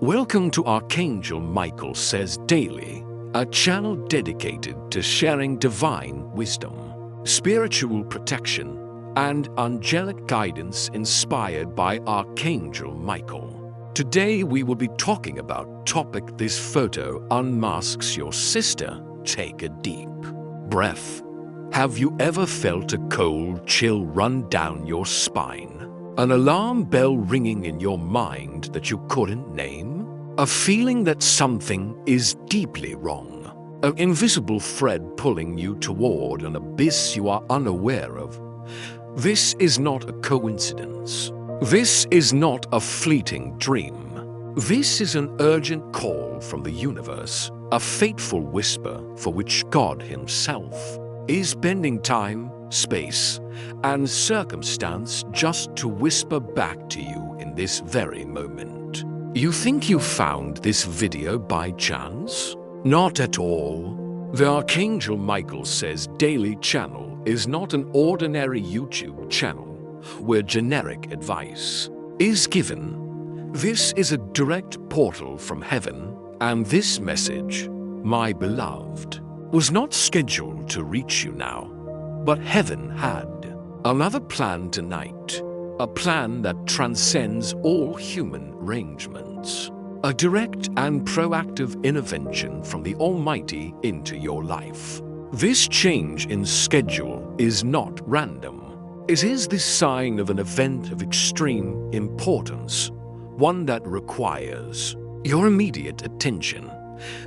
Welcome to Archangel Michael Says Daily, a channel dedicated to sharing divine wisdom, spiritual protection, and angelic guidance inspired by Archangel Michael. Today we will be talking about topic this photo unmasks your sister. Take a deep breath. Have you ever felt a cold chill run down your spine? An alarm bell ringing in your mind that you couldn't name? A feeling that something is deeply wrong? An invisible thread pulling you toward an abyss you are unaware of? This is not a coincidence. This is not a fleeting dream. This is an urgent call from the universe, a fateful whisper for which God Himself is bending time, space, and circumstance just to whisper back to you in this very moment. You think you found this video by chance? Not at all. The Archangel Michael Says Daily channel is not an ordinary YouTube channel where generic advice is given. This is a direct portal from heaven, and this message, my beloved, was not scheduled to reach you now, but heaven had another plan tonight, a plan that transcends all human arrangements, a direct and proactive intervention from the Almighty into your life. This change in schedule is not random. It is the sign of an event of extreme importance, one that requires your immediate attention,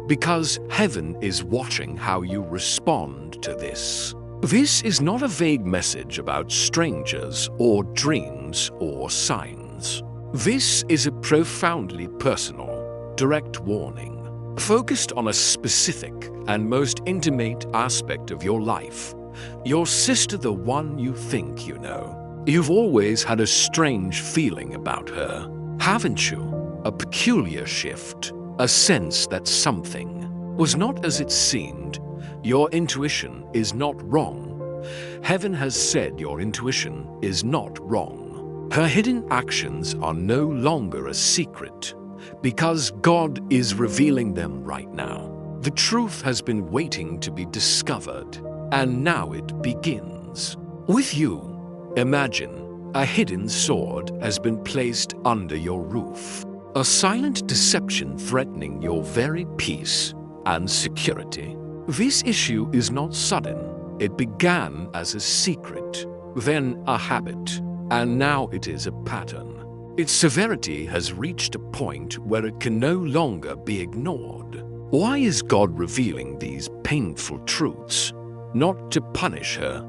because heaven is watching how you respond to this. This is not a vague message about strangers or dreams or signs. This is a profoundly personal, direct warning, focused on a specific and most intimate aspect of your life. Your sister, the one you think you know. You've always had a strange feeling about her, haven't you? A peculiar shift, a sense that something was not as it seemed. Your intuition is not wrong. Heaven has said your intuition is not wrong. Her hidden actions are no longer a secret, because God is revealing them right now. The truth has been waiting to be discovered, and now it begins. With you, imagine a hidden sword has been placed under your roof. A silent deception threatening your very peace and security. This issue is not sudden. It began as a secret, then a habit, and now it is a pattern. Its severity has reached a point where it can no longer be ignored. Why is God revealing these painful truths? Not to punish her,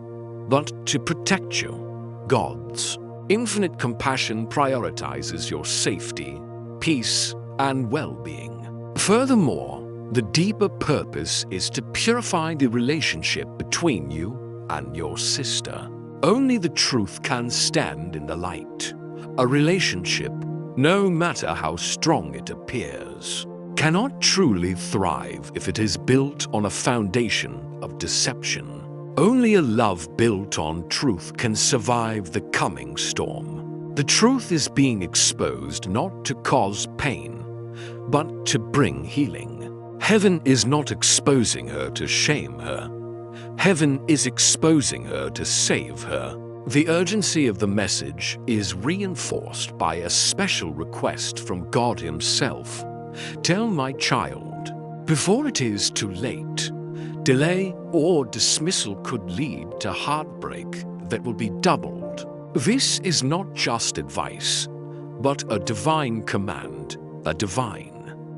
but to protect you. God's infinite compassion prioritizes your safety, peace, and well-being. Furthermore, the deeper purpose is to purify the relationship between you and your sister. Only the truth can stand in the light. A relationship, no matter how strong it appears, cannot truly thrive if it is built on a foundation of deception. Only a love built on truth can survive the coming storm. The truth is being exposed not to cause pain, but to bring healing. Heaven is not exposing her to shame her. Heaven is exposing her to save her. The urgency of the message is reinforced by a special request from God Himself. Tell my child, before it is too late. Delay or dismissal could lead to heartbreak that will be doubled. This is not just advice, but a divine command, a divine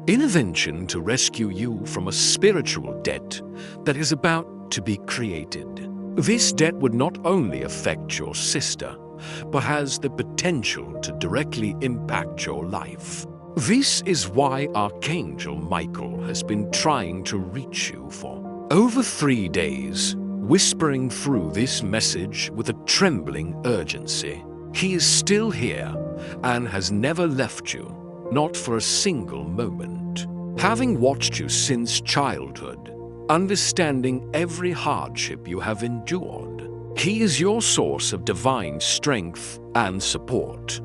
intervention to rescue you from a spiritual debt that is about to be created. This debt would not only affect your sister, but has the potential to directly impact your life. This is why Archangel Michael has been trying to reach you for over 3 days, whispering through this message with a trembling urgency. He is still here and has never left you, not for a single moment. Having watched you since childhood, understanding every hardship you have endured, He is your source of divine strength and support,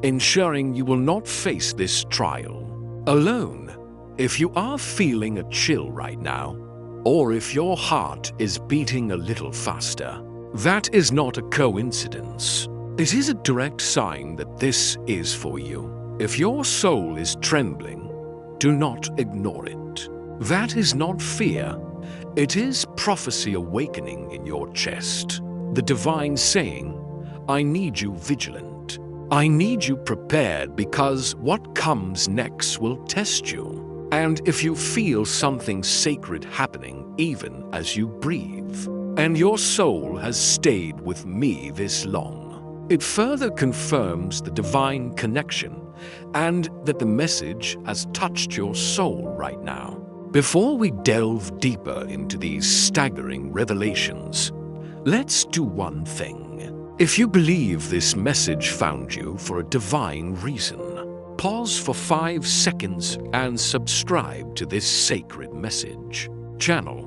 ensuring you will not face this trial alone. If you are feeling a chill right now, or if your heart is beating a little faster, that is not a coincidence. It is a direct sign that this is for you. If your soul is trembling, do not ignore it. That is not fear. It is prophecy awakening in your chest. The divine saying, I need you vigilant. I need you prepared because what comes next will test you. And if you feel something sacred happening even as you breathe, and your soul has stayed with me this long, it further confirms the divine connection and that the message has touched your soul right now. Before we delve deeper into these staggering revelations, let's do one thing. If you believe this message found you for a divine reason, pause for 5 seconds and subscribe to this sacred message channel,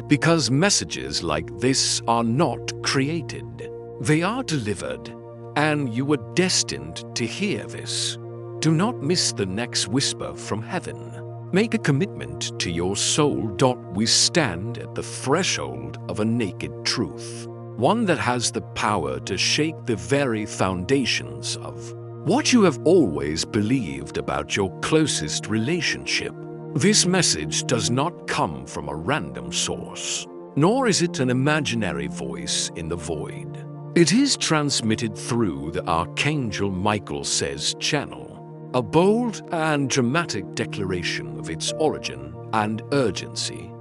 because messages like this are not created. They are delivered, and you were destined to hear this. Do not miss the next whisper from heaven. Make a commitment to your soul. We stand at the threshold of a naked truth, one that has the power to shake the very foundations of what you have always believed about your closest relationship. This message does not come from a random source, nor is it an imaginary voice in the void. It is transmitted through the Archangel Michael Says channel, a bold and dramatic declaration of its origin and urgency.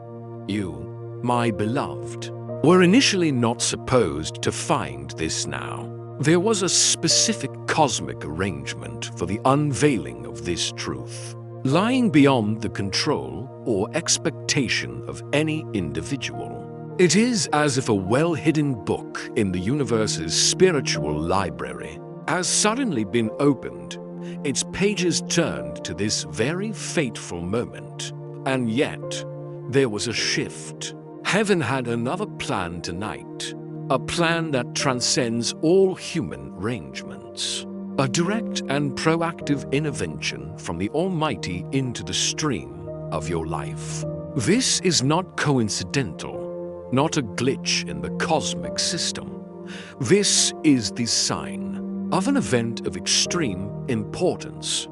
You, my beloved, were initially not supposed to find this now. There was a specific cosmic arrangement for the unveiling of this truth, lying beyond the control or expectation of any individual. It is as if a well-hidden book in the universe's spiritual library has suddenly been opened, its pages turned to this very fateful moment. And yet, there was a shift. Heaven had another plan tonight. A plan that transcends all human arrangements. A direct and proactive intervention from the Almighty into the stream of your life. This is not coincidental, not a glitch in the cosmic system. This is the sign of an event of extreme importance,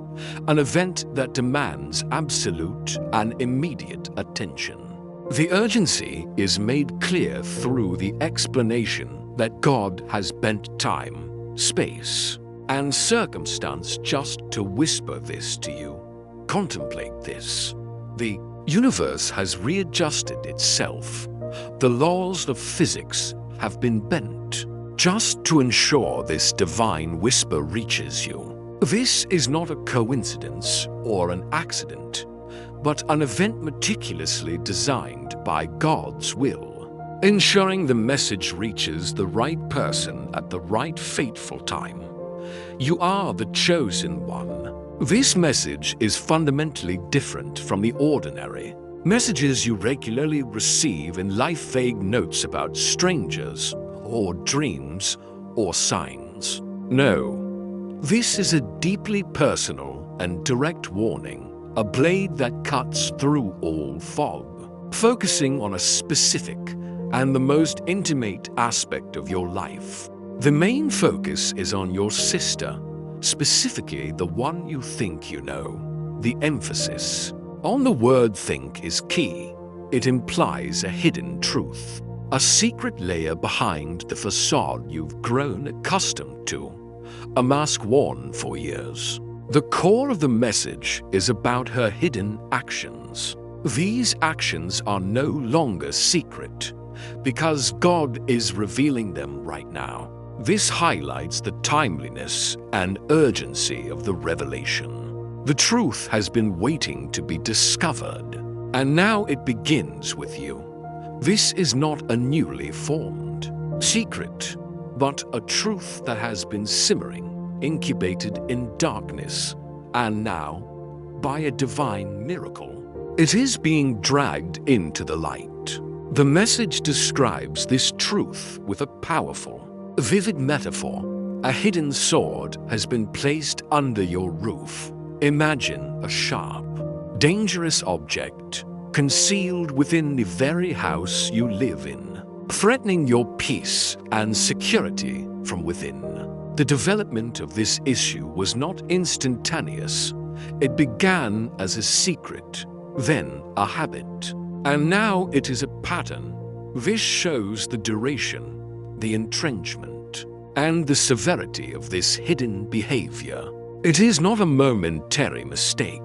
an event that demands absolute and immediate attention. The urgency is made clear through the explanation that God has bent time, space, and circumstance just to whisper this to you. Contemplate this. The universe has readjusted itself. The laws of physics have been bent just to ensure this divine whisper reaches you. This is not a coincidence or an accident, but an event meticulously designed by God's will, ensuring the message reaches the right person at the right fateful time. You are the chosen one. This message is fundamentally different from the ordinary messages you regularly receive in life, vague notes about strangers, or dreams, or signs. No, this is a deeply personal and direct warning. A blade that cuts through all fog, focusing on a specific and the most intimate aspect of your life. The main focus is on your sister, specifically the one you think you know. The emphasis on the word think is key. It implies a hidden truth, a secret layer behind the facade you've grown accustomed to, a mask worn for years. The core of the message is about her hidden actions. These actions are no longer secret because God is revealing them right now. This highlights the timeliness and urgency of the revelation. The truth has been waiting to be discovered, and now it begins with you. This is not a newly formed secret, but a truth that has been simmering, incubated in darkness, and now, by a divine miracle, it is being dragged into the light. The message describes this truth with a powerful, vivid metaphor. A hidden sword has been placed under your roof. Imagine a sharp, dangerous object concealed within the very house you live in, threatening your peace and security from within. The development of this issue was not instantaneous. It began as a secret, then a habit, and now it is a pattern. This shows the duration, the entrenchment, and the severity of this hidden behavior. It is not a momentary mistake,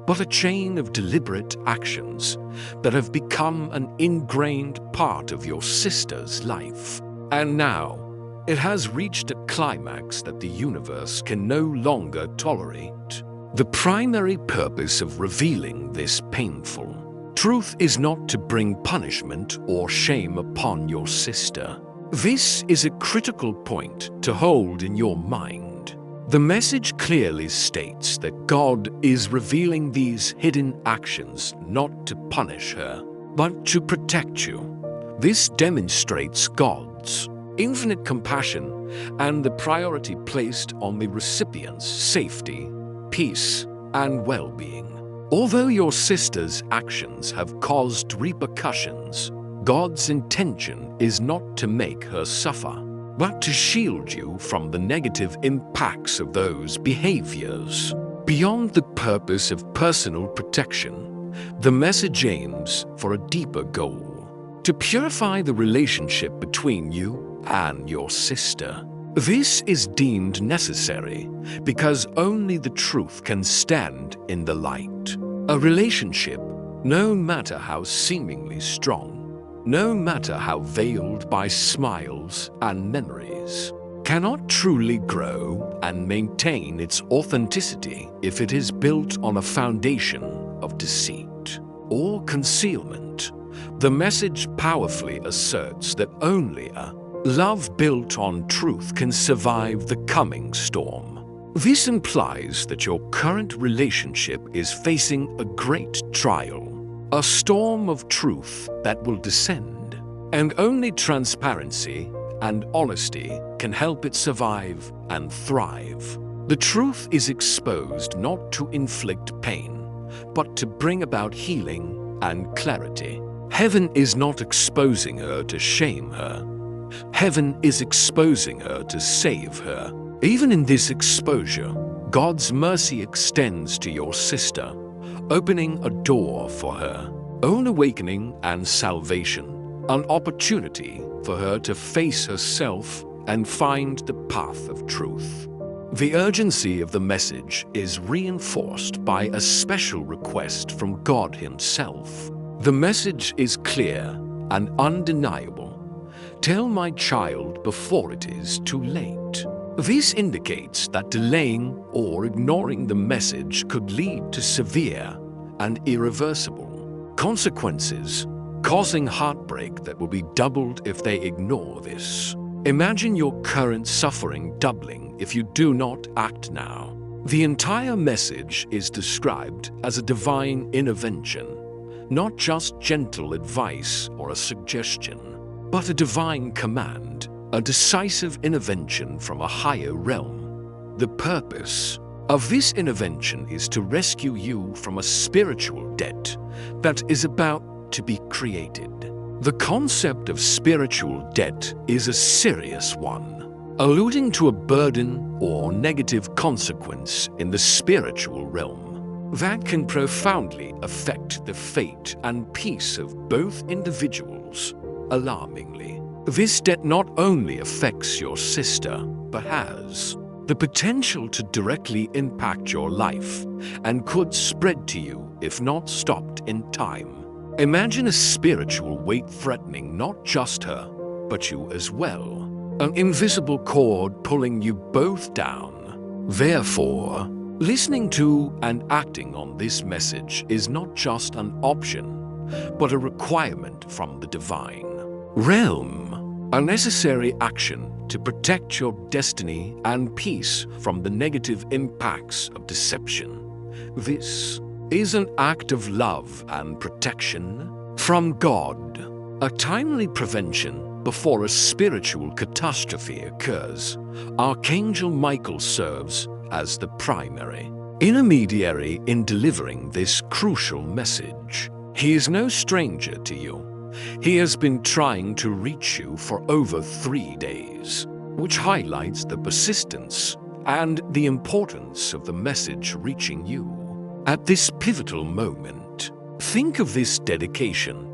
but a chain of deliberate actions that have become an ingrained part of your sister's life. And now, it has reached a climax that the universe can no longer tolerate. The primary purpose of revealing this painful truth is not to bring punishment or shame upon your sister. This is a critical point to hold in your mind. The message clearly states that God is revealing these hidden actions not to punish her, but to protect you. This demonstrates God's infinite compassion and the priority placed on the recipient's safety, peace, and well-being. Although your sister's actions have caused repercussions, God's intention is not to make her suffer, but to shield you from the negative impacts of those behaviors. Beyond the purpose of personal protection, the message aims for a deeper goal: to purify the relationship between you and your sister. This is deemed necessary because only the truth can stand in the light. A relationship, no matter how seemingly strong, no matter how veiled by smiles and memories, cannot truly grow and maintain its authenticity if it is built on a foundation of deceit or concealment. The message powerfully asserts that only a love built on truth can survive the coming storm. This implies that your current relationship is facing a great trial, a storm of truth that will descend, and only transparency and honesty can help it survive and thrive. The truth is exposed not to inflict pain, but to bring about healing and clarity. Heaven is not exposing her to shame her. Heaven is exposing her to save her. Even in this exposure, God's mercy extends to your sister, opening a door for her own awakening and salvation, an opportunity for her to face herself and find the path of truth. The urgency of the message is reinforced by a special request from God Himself. The message is clear and undeniable. Tell my child before it is too late. This indicates that delaying or ignoring the message could lead to severe and irreversible consequences, causing heartbreak that will be doubled if they ignore this. Imagine your current suffering doubling if you do not act now. The entire message is described as a divine intervention, not just gentle advice or a suggestion, but a divine command, a decisive intervention from a higher realm. The purpose of this intervention is to rescue you from a spiritual debt that is about to be created. The concept of spiritual debt is a serious one, alluding to a burden or negative consequence in the spiritual realm that can profoundly affect the fate and peace of both individuals. Alarmingly, this debt not only affects your sister, but has the potential to directly impact your life and could spread to you if not stopped in time. Imagine a spiritual weight threatening not just her, but you as well. An invisible cord pulling you both down. Therefore, listening to and acting on this message is not just an option, but a requirement from the divine realm, a necessary action to protect your destiny and peace from the negative impacts of deception. This is an act of love and protection from God, a timely prevention before a spiritual catastrophe occurs. Archangel Michael serves as the primary intermediary in delivering this crucial message. He is no stranger to you. He has been trying to reach you for over 3 days, which highlights the persistence and the importance of the message reaching you. At this pivotal moment, think of this dedication,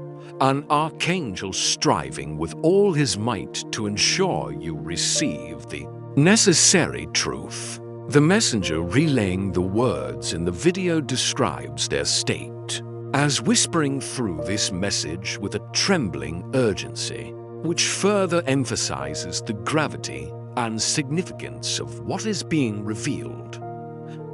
an archangel striving with all his might to ensure you receive the necessary truth. The messenger relaying the words in the video describes their state as whispering through this message with a trembling urgency, which further emphasizes the gravity and significance of what is being revealed.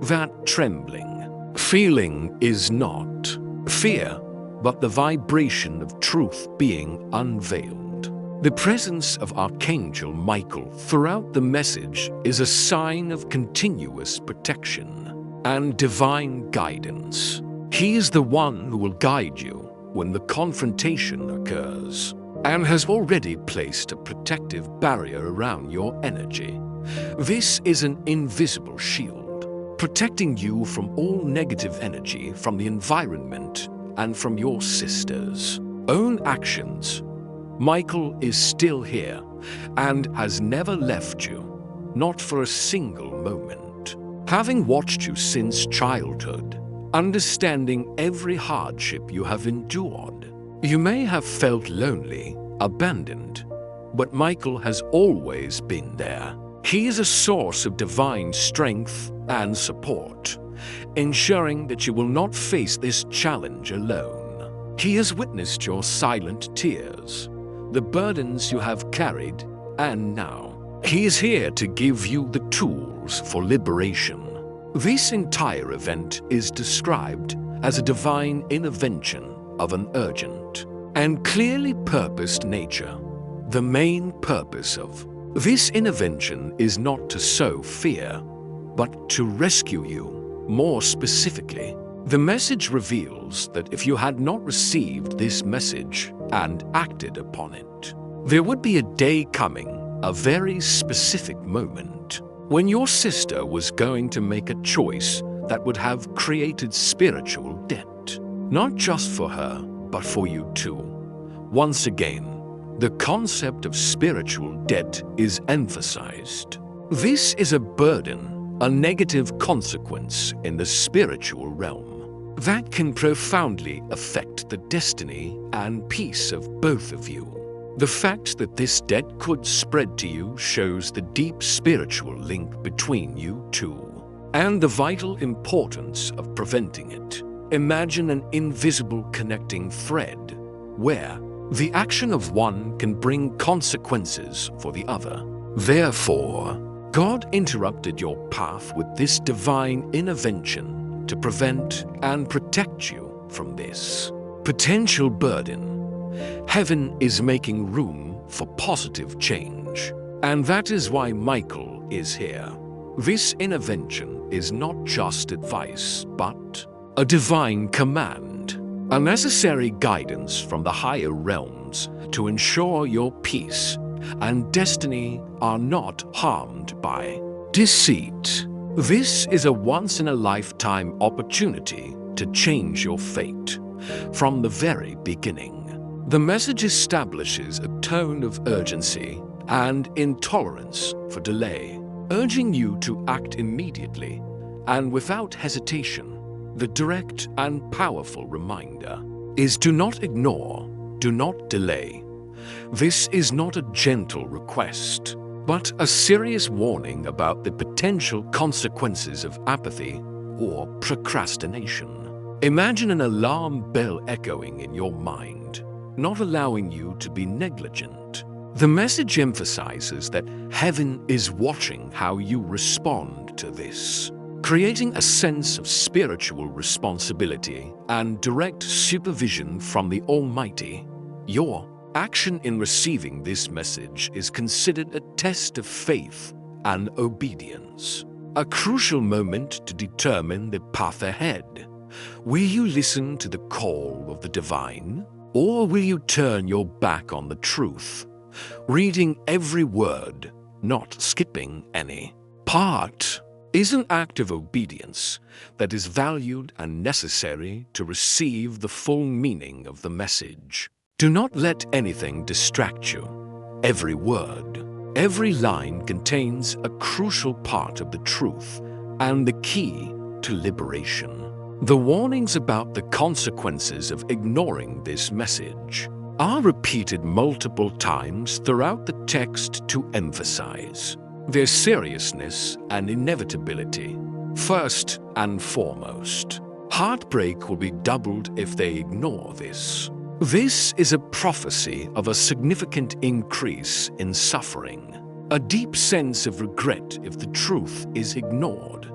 That trembling feeling is not fear, but the vibration of truth being unveiled. The presence of Archangel Michael throughout the message is a sign of continuous protection and divine guidance. He is the one who will guide you when the confrontation occurs, and has already placed a protective barrier around your energy. This is an invisible shield, protecting you from all negative energy from the environment and from your sister's own actions. Michael is still here and has never left you, not for a single moment. Having watched you since childhood, understanding every hardship you have endured, you may have felt lonely, abandoned, but Michael has always been there. He is a source of divine strength and support, ensuring that you will not face this challenge alone. He has witnessed your silent tears, the burdens you have carried, and now he is here to give you the tools for liberation. This entire event is described as a divine intervention of an urgent and clearly purposed nature. The main purpose of this intervention is not to sow fear, but to rescue you. More specifically, the message reveals that if you had not received this message and acted upon it, there would be a day coming, a very specific moment, when your sister was going to make a choice that would have created spiritual debt, not just for her, but for you too. Once again, the concept of spiritual debt is emphasized. This is a burden, a negative consequence in the spiritual realm that can profoundly affect the destiny and peace of both of you. The fact that this debt could spread to you shows the deep spiritual link between you two and the vital importance of preventing it. Imagine an invisible connecting thread where the action of one can bring consequences for the other. Therefore, God interrupted your path with this divine intervention to prevent and protect you from this potential burden. Heaven is making room for positive change, and that is why Michael is here. This intervention is not just advice, but a divine command, a necessary guidance from the higher realms to ensure your peace and destiny are not harmed by deceit. This is a once-in-a-lifetime opportunity to change your fate from the very beginning. The message establishes a tone of urgency and intolerance for delay, urging you to act immediately and without hesitation. The direct and powerful reminder is do not ignore, do not delay. This is not a gentle request, but a serious warning about the potential consequences of apathy or procrastination. Imagine an alarm bell echoing in your mind, not allowing you to be negligent. The message emphasizes that heaven is watching how you respond to this, creating a sense of spiritual responsibility and direct supervision from the Almighty. Your action in receiving this message is considered a test of faith and obedience, a crucial moment to determine the path ahead. Will you listen to the call of the divine, or will you turn your back on the truth, reading every word, not skipping any part? is an act of obedience that is valued and necessary to receive the full meaning of the message. Do not let anything distract you. Every word, every line contains a crucial part of the truth and the key to liberation. The warnings about the consequences of ignoring this message are repeated multiple times throughout the text to emphasize their seriousness and inevitability. First and foremost, heartbreak will be doubled if they ignore this. This is a prophecy of a significant increase in suffering, a deep sense of regret if the truth is ignored.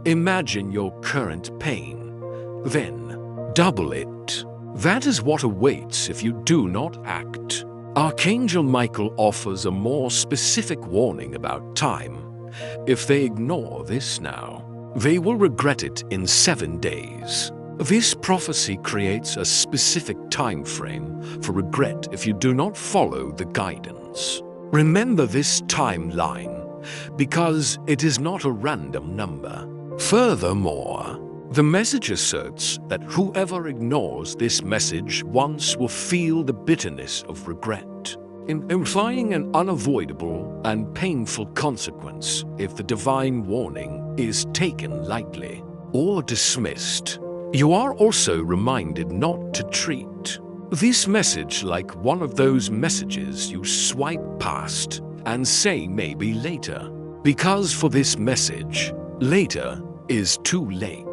Imagine your current pain, then double it. That is what awaits if you do not act. Archangel Michael offers a more specific warning about time. If they ignore this now, they will regret it in 7 days. This prophecy creates a specific time frame for regret if you do not follow the guidance. Remember this timeline, because it is not a random number. Furthermore, the message asserts that whoever ignores this message once will feel the bitterness of regret, implying an unavoidable and painful consequence if the divine warning is taken lightly or dismissed. You are also reminded not to treat this message like one of those messages you swipe past and say maybe later, because for this message, later is too late.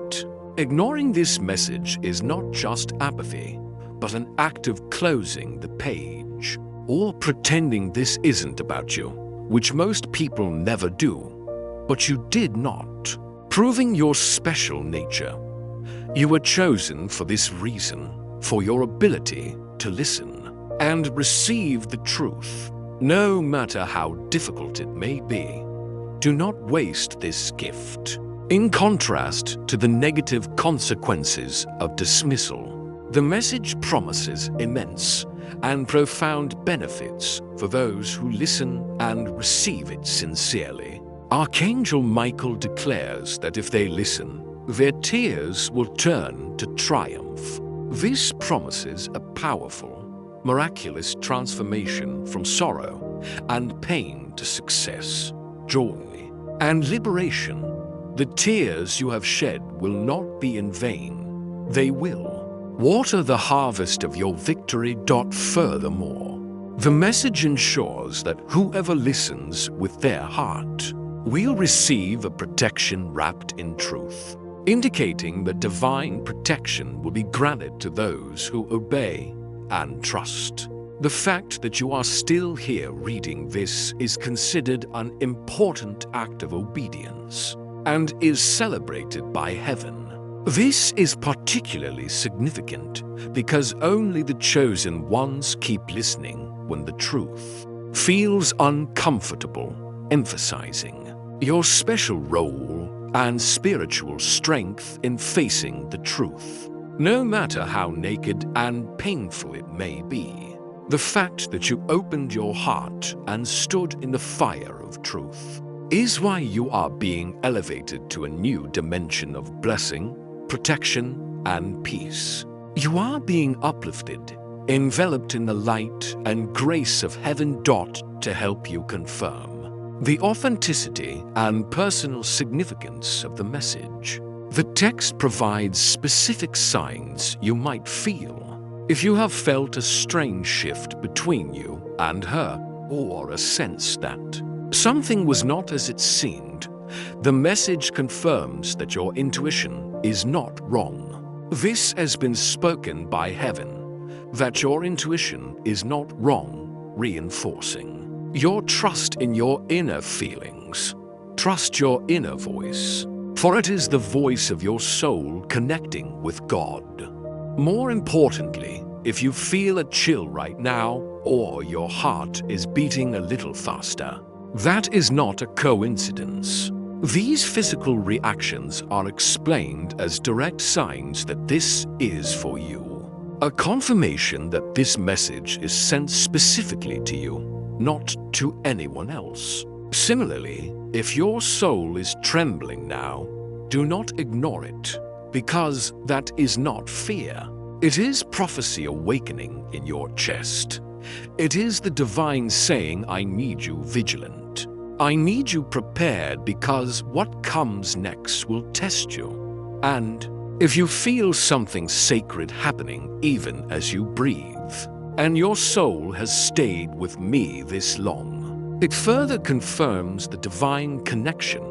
Ignoring this message is not just apathy, but an act of closing the page, or pretending this isn't about you, which most people never do, but you did not, proving your special nature. You were chosen for this reason, for your ability to listen and receive the truth, no matter how difficult it may be. Do not waste this gift. In contrast to the negative consequences of dismissal, the message promises immense and profound benefits for those who listen and receive it sincerely. Archangel Michael declares that if they listen, their tears will turn to triumph. This promises a powerful, miraculous transformation from sorrow and pain to success, joy, and liberation. The tears you have shed will not be in vain. They will water the harvest of your victory. Furthermore, the message ensures that whoever listens with their heart will receive a protection wrapped in truth, indicating that divine protection will be granted to those who obey and trust. The fact that you are still here reading this is considered an important act of obedience and is celebrated by heaven. This is particularly significant because only the chosen ones keep listening when the truth feels uncomfortable, emphasizing your special role and spiritual strength in facing the truth, no matter how naked and painful it may be. The fact that you opened your heart and stood in the fire of truth is why you are being elevated to a new dimension of blessing, protection, and peace. You are being uplifted, enveloped in the light and grace of heaven. To help you confirm the authenticity and personal significance of the message, the text provides specific signs you might feel. If you have felt a strange shift between you and her, or a sense that something was not as it seemed, the message confirms that your intuition is not wrong. This has been spoken by heaven, that your intuition is not wrong, reinforcing your trust in your inner feelings. Trust your inner voice, for it is the voice of your soul connecting with God. More importantly, if you feel a chill right now, or your heart is beating a little faster, that is not a coincidence. These physical reactions are explained as direct signs that this is for you. A confirmation that this message is sent specifically to you, not to anyone else. Similarly, if your soul is trembling now, do not ignore it, because that is not fear. It is prophecy awakening in your chest. It is the divine saying, I need you vigilant. I need you prepared because what comes next will test you. And if you feel something sacred happening even as you breathe, and your soul has stayed with me this long, it further confirms the divine connection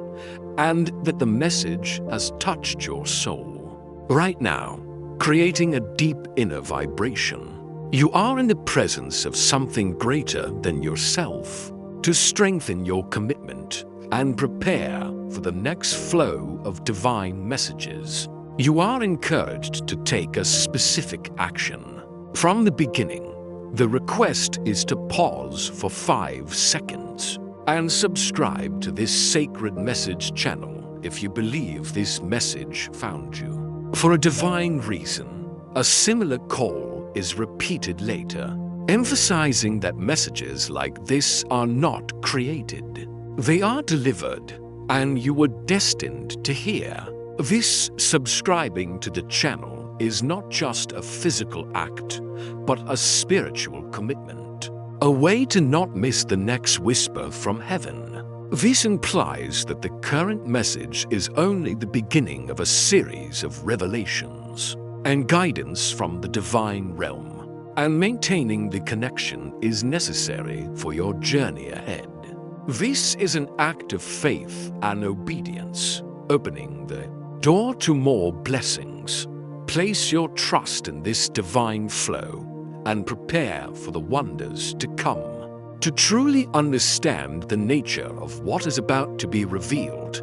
and that the message has touched your soul. Right now, creating a deep inner vibration, you are in the presence of something greater than yourself. To strengthen your commitment and prepare for the next flow of divine messages, you are encouraged to take a specific action. From the beginning, the request is to pause for 5 seconds and subscribe to this sacred message channel if you believe this message found you. For a divine reason, a similar call is repeated later, emphasizing that messages like this are not created. They are delivered, and you were destined to hear. This subscribing to the channel is not just a physical act, but a spiritual commitment, a way to not miss the next whisper from heaven. This implies that the current message is only the beginning of a series of revelations and guidance from the divine realm, and maintaining the connection is necessary for your journey ahead. This is an act of faith and obedience, opening the door to more blessings. Place your trust in this divine flow and prepare for the wonders to come. To truly understand the nature of what is about to be revealed,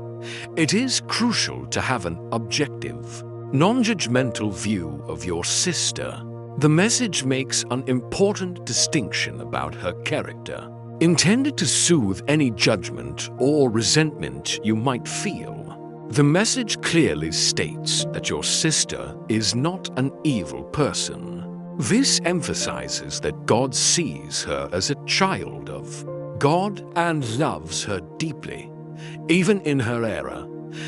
it is crucial to have an objective, non-judgmental view of your sister. The message makes an important distinction about her character, intended to soothe any judgment or resentment you might feel. The message clearly states that your sister is not an evil person. This emphasizes that God sees her as a child of God and loves her deeply. Even in her error,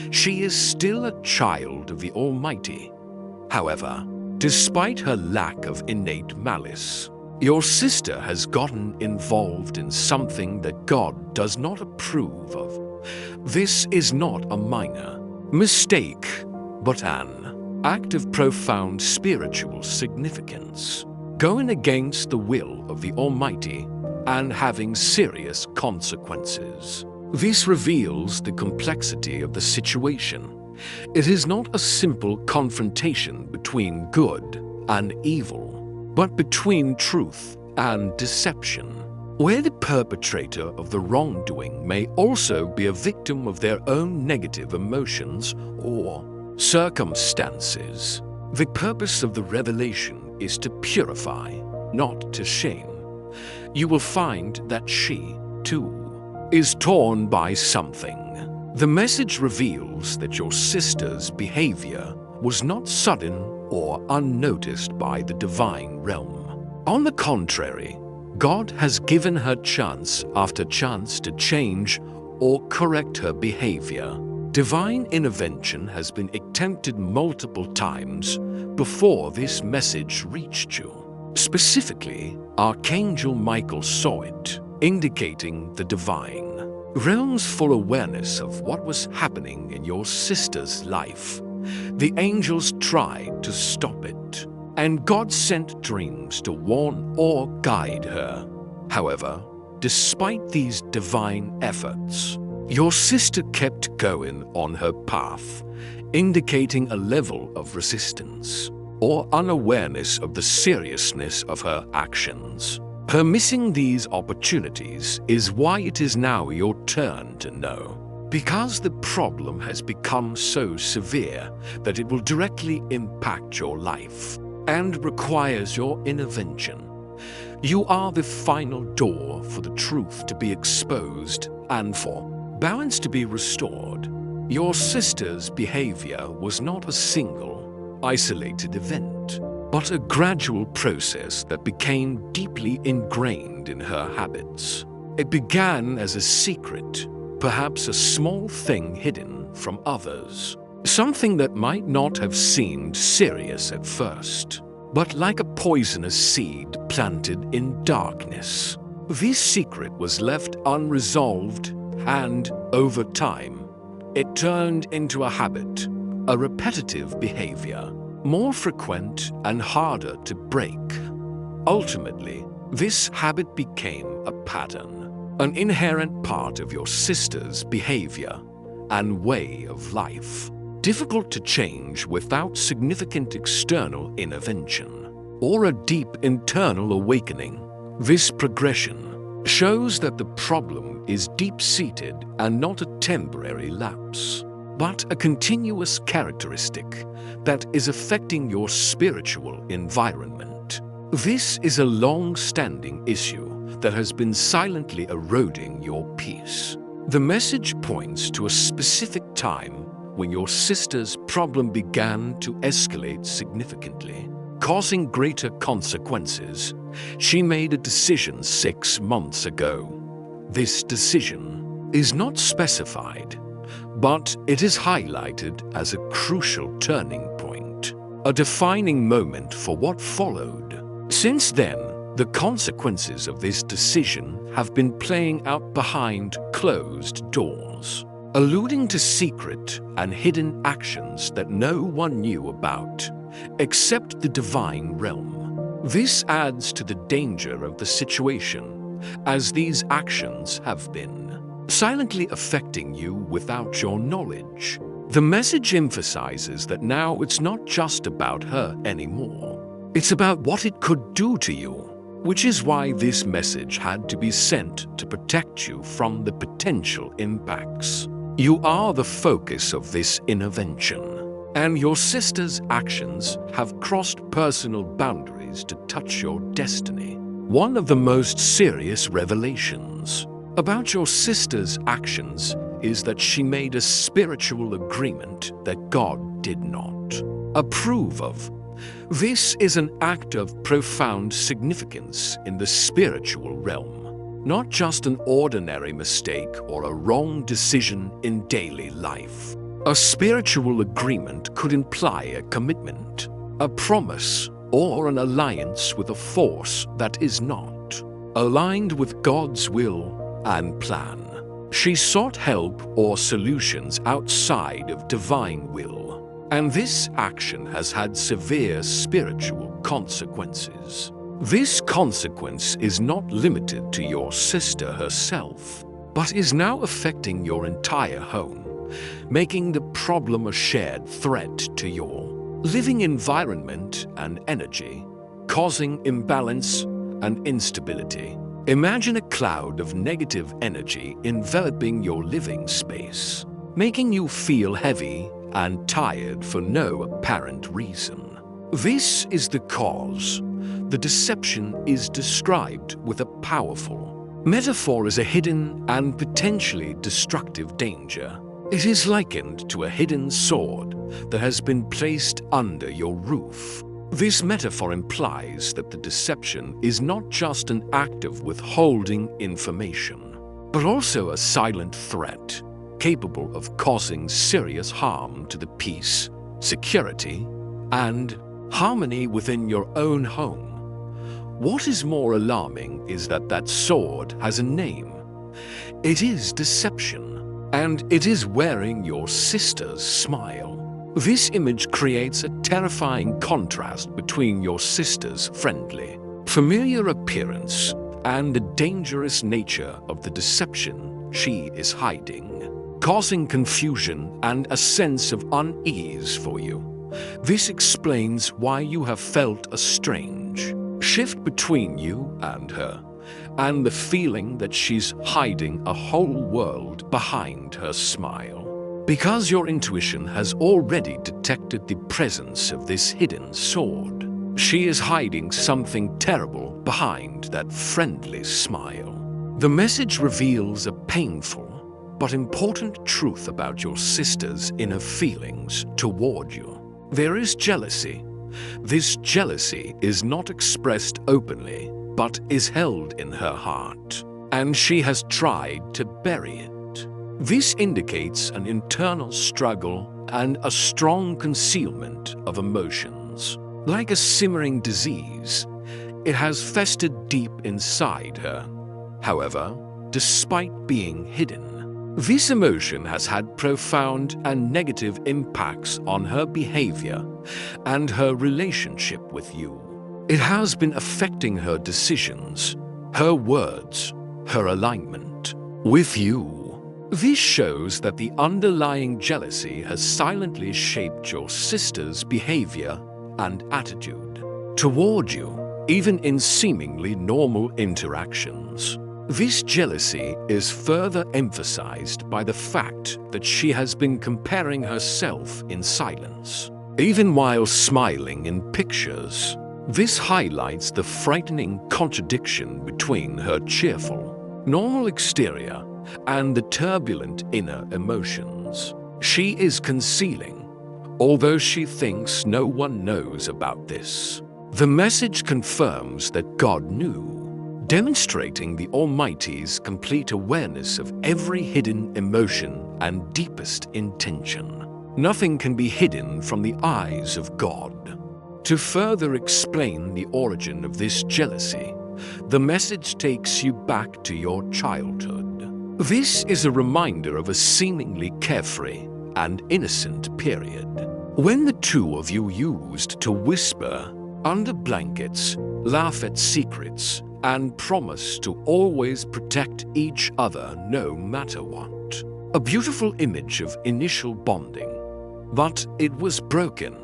she is still a child of the Almighty. However, despite her lack of innate malice, your sister has gotten involved in something that God does not approve of. This is not a minor mistake, but an act of profound spiritual significance, going against the will of the Almighty and having serious consequences. This reveals the complexity of the situation. It is not a simple confrontation between good and evil, but between truth and deception, where the perpetrator of the wrongdoing may also be a victim of their own negative emotions or circumstances. The purpose of the revelation is to purify, not to shame. You will find that she, too, is torn by something. The message reveals that your sister's behavior was not sudden or unnoticed by the divine realm. On the contrary, God has given her chance after chance to change or correct her behavior. Divine intervention has been attempted multiple times before this message reached you. Specifically, Archangel Michael saw it, indicating the divine realm's full awareness of what was happening in your sister's life. The angels tried to stop it, and God sent dreams to warn or guide her. However, despite these divine efforts, your sister kept going on her path, indicating a level of resistance or unawareness of the seriousness of her actions. Her missing these opportunities is why it is now your turn to know. Because the problem has become so severe that it will directly impact your life and requires your intervention. You are the final door for the truth to be exposed and for balance to be restored. Your sister's behavior was not a single, isolated event, but a gradual process that became deeply ingrained in her habits. It began as a secret, perhaps a small thing hidden from others. Something that might not have seemed serious at first, but like a poisonous seed planted in darkness. This secret was left unresolved, and over time, it turned into a habit, a repetitive behavior, more frequent and harder to break. Ultimately, this habit became a pattern, an inherent part of your sister's behavior and way of life, difficult to change without significant external intervention or a deep internal awakening. This progression shows that the problem is deep-seated and not a temporary lapse, but a continuous characteristic that is affecting your spiritual environment. This is a long-standing issue that has been silently eroding your peace. The message points to a specific time when your sister's problem began to escalate significantly, causing greater consequences. She made a decision 6 months ago. This decision is not specified, but it is highlighted as a crucial turning point, a defining moment for what followed. Since then, the consequences of this decision have been playing out behind closed doors, alluding to secret and hidden actions that no one knew about, except the divine realm. This adds to the danger of the situation, as these actions have been silently affecting you without your knowledge. The message emphasizes that now it's not just about her anymore. It's about what it could do to you, which is why this message had to be sent to protect you from the potential impacts. You are the focus of this intervention, and your sister's actions have crossed personal boundaries to touch your destiny. One of the most serious revelations about your sister's actions is that she made a spiritual agreement that God did not approve of. This is an act of profound significance in the spiritual realm, not just an ordinary mistake or a wrong decision in daily life. A spiritual agreement could imply a commitment, a promise, or an alliance with a force that is not aligned with God's will and plan. She sought help or solutions outside of divine will, and this action has had severe spiritual consequences. This consequence is not limited to your sister herself, but is now affecting your entire home, making the problem a shared threat to your living environment and energy, causing imbalance and instability. Imagine a cloud of negative energy enveloping your living space, making you feel heavy and tired for no apparent reason. This is the cause. The deception is described with a powerful metaphor as a hidden and potentially destructive danger. It is likened to a hidden sword that has been placed under your roof. This metaphor implies that the deception is not just an act of withholding information, but also a silent threat capable of causing serious harm to the peace, security, and harmony within your own home. What is more alarming is that that sword has a name. It is deception, and it is wearing your sister's smile. This image creates a terrifying contrast between your sister's friendly, familiar appearance and the dangerous nature of the deception she is hiding, causing confusion and a sense of unease for you. This explains why you have felt a strange shift between you and her, and the feeling that she's hiding a whole world behind her smile. Because your intuition has already detected the presence of this hidden sword, she is hiding something terrible behind that friendly smile. The message reveals a painful but important truth about your sister's inner feelings toward you. There is jealousy. This jealousy is not expressed openly, but is held in her heart. and she has tried to bury it. This indicates an internal struggle and a strong concealment of emotions. Like a simmering disease, it has festered deep inside her. However, despite being hidden, this emotion has had profound and negative impacts on her behavior and her relationship with you. It has been affecting her decisions, her words, her alignment with you. This shows that the underlying jealousy has silently shaped your sister's behavior and attitude toward you, even in seemingly normal interactions. This jealousy is further emphasized by the fact that she has been comparing herself in silence, even while smiling in pictures. This highlights the frightening contradiction between her cheerful, normal exterior and the turbulent inner emotions she is concealing, although she thinks no one knows about this. The message confirms that God knew, demonstrating the Almighty's complete awareness of every hidden emotion and deepest intention. Nothing can be hidden from the eyes of God. To further explain the origin of this jealousy, the message takes you back to your childhood. This is a reminder of a seemingly carefree and innocent period, when the two of you used to whisper under blankets, laugh at secrets, and promise to always protect each other no matter what. A beautiful image of initial bonding, but it was broken.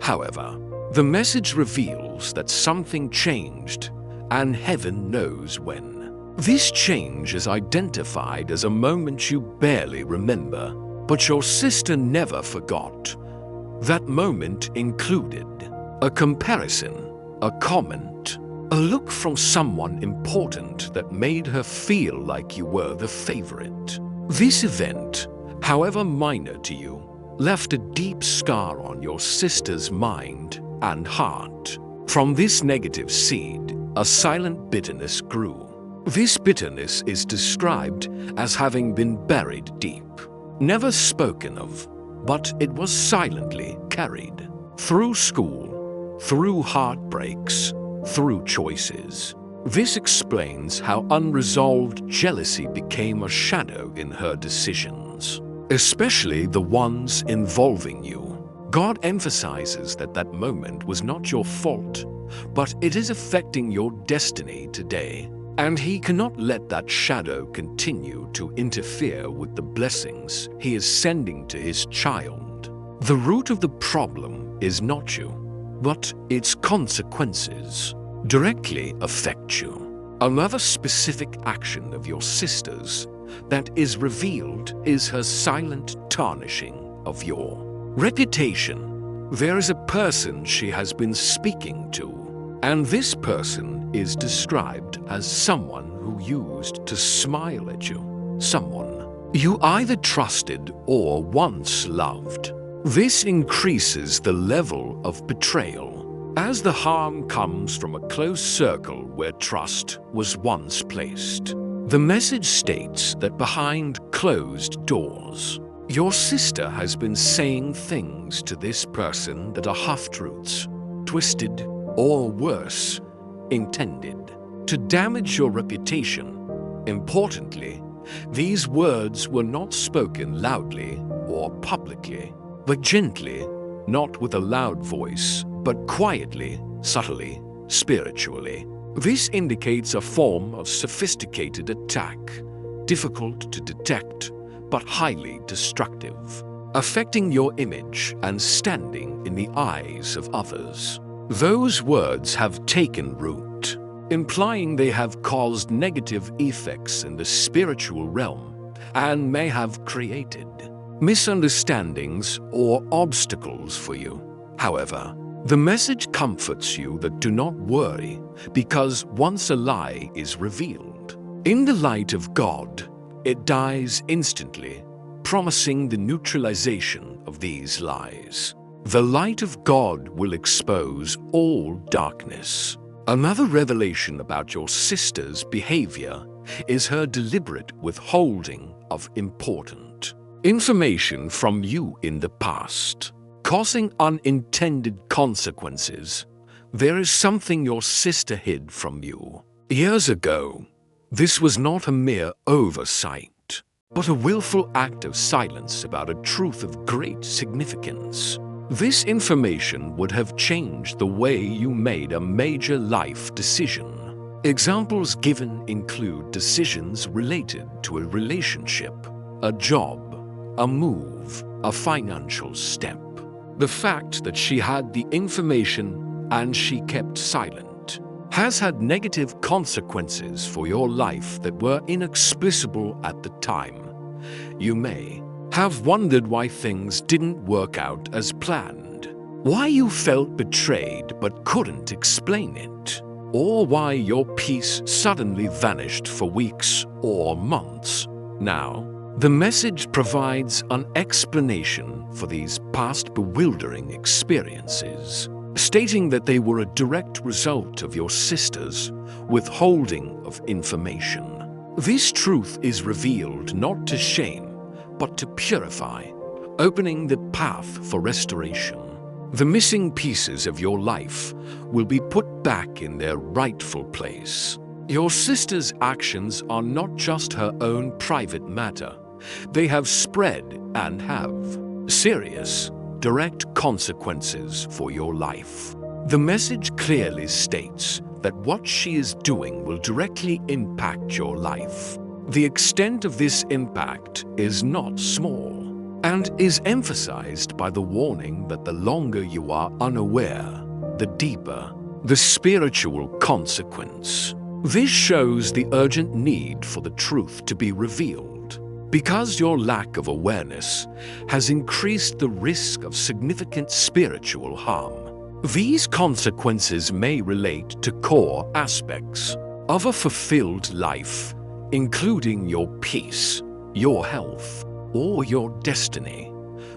However, the message reveals that something changed, and heaven knows when. This change is identified as a moment you barely remember, but your sister never forgot. That moment included a comparison, a comment, a look from someone important that made her feel like you were the favorite. This event, however minor to you, left a deep scar on your sister's mind and heart. From this negative seed, a silent bitterness grew. This bitterness is described as having been buried deep, never spoken of, but it was silently carried through school, through heartbreaks, through choices. This explains how unresolved jealousy became a shadow in her decisions, especially the ones involving you. God emphasizes that that moment was not your fault, but it is affecting your destiny today. And He cannot let that shadow continue to interfere with the blessings He is sending to His child. The root of the problem is not you, but its consequences directly affect you. Another specific action of your sister's that is revealed is her silent tarnishing of your reputation. There is a person she has been speaking to, and this person is described as someone who used to smile at you, someone you either trusted or once loved. This increases the level of betrayal, as the harm comes from a close circle where trust was once placed. The message states that behind closed doors, your sister has been saying things to this person that are half-truths, twisted, or worse, intended to damage your reputation. Importantly, these words were not spoken loudly or publicly, but gently, not with a loud voice, but quietly, subtly, spiritually. This indicates a form of sophisticated attack, difficult to detect, but highly destructive, affecting your image and standing in the eyes of others. Those words have taken root, implying they have caused negative effects in the spiritual realm and may have created misunderstandings or obstacles for you. However, the message comforts you that do not worry, because once a lie is revealed, in the light of God, it dies instantly, promising the neutralization of these lies. The light of God will expose all darkness. Another revelation about your sister's behavior is her deliberate withholding of important information from you in the past, causing unintended consequences. There is something your sister hid from you years ago. This was not a mere oversight, but a willful act of silence about a truth of great significance. This information would have changed the way you made a major life decision. Examples given include decisions related to a relationship, a job, a move, a financial step. The fact that she had the information and she kept silent has had negative consequences for your life that were inexplicable at the time. You may have wondered why things didn't work out as planned, why you felt betrayed but couldn't explain it, or why your peace suddenly vanished for weeks or months. Now, the message provides an explanation for these past bewildering experiences, stating that they were a direct result of your sister's withholding of information. This truth is revealed not to shame, but to purify, opening the path for restoration. The missing pieces of your life will be put back in their rightful place. Your sister's actions are not just her own private matter. They have spread and have serious, direct consequences for your life. The message clearly states that what she is doing will directly impact your life. The extent of this impact is not small, and is emphasized by the warning that the longer you are unaware, the deeper the spiritual consequence. This shows the urgent need for the truth to be revealed, because your lack of awareness has increased the risk of significant spiritual harm. These consequences may relate to core aspects of a fulfilled life, including your peace, your health, or your destiny.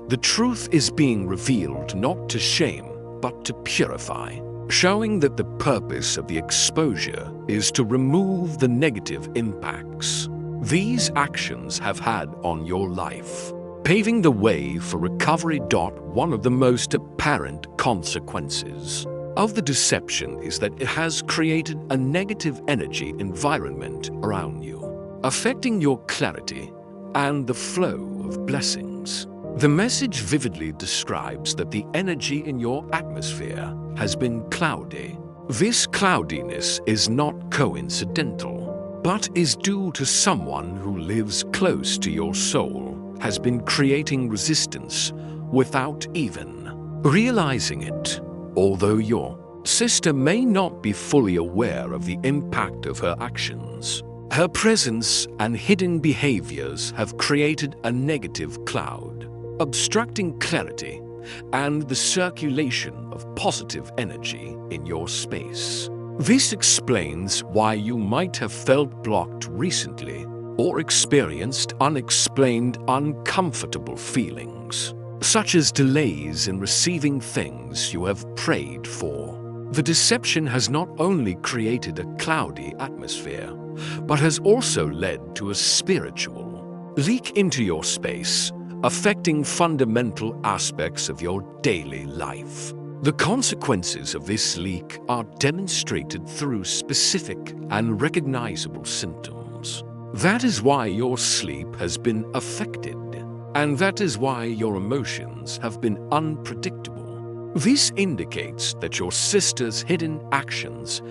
The truth is being revealed not to shame, but to purify, showing that the purpose of the exposure is to remove the negative impacts these actions have had on your life, paving the way for recovery. One of the most apparent consequences of the deception is that it has created a negative energy environment around you, affecting your clarity and the flow of blessings. The message vividly describes that the energy in your atmosphere has been cloudy. This cloudiness is not coincidental, but is due to someone who lives close to your soul, has been creating resistance without even realizing it. Although your sister may not be fully aware of the impact of her actions, her presence and hidden behaviors have created a negative cloud, obstructing clarity and the circulation of positive energy in your space. This explains why you might have felt blocked recently or experienced unexplained uncomfortable feelings, such as delays in receiving things you have prayed for. The deception has not only created a cloudy atmosphere, but has also led to a spiritual leak into your space, affecting fundamental aspects of your daily life. The consequences of this leak are demonstrated through specific and recognizable symptoms. That is why your sleep has been affected, and that is why your emotions have been unpredictable. This indicates that your sister's hidden actions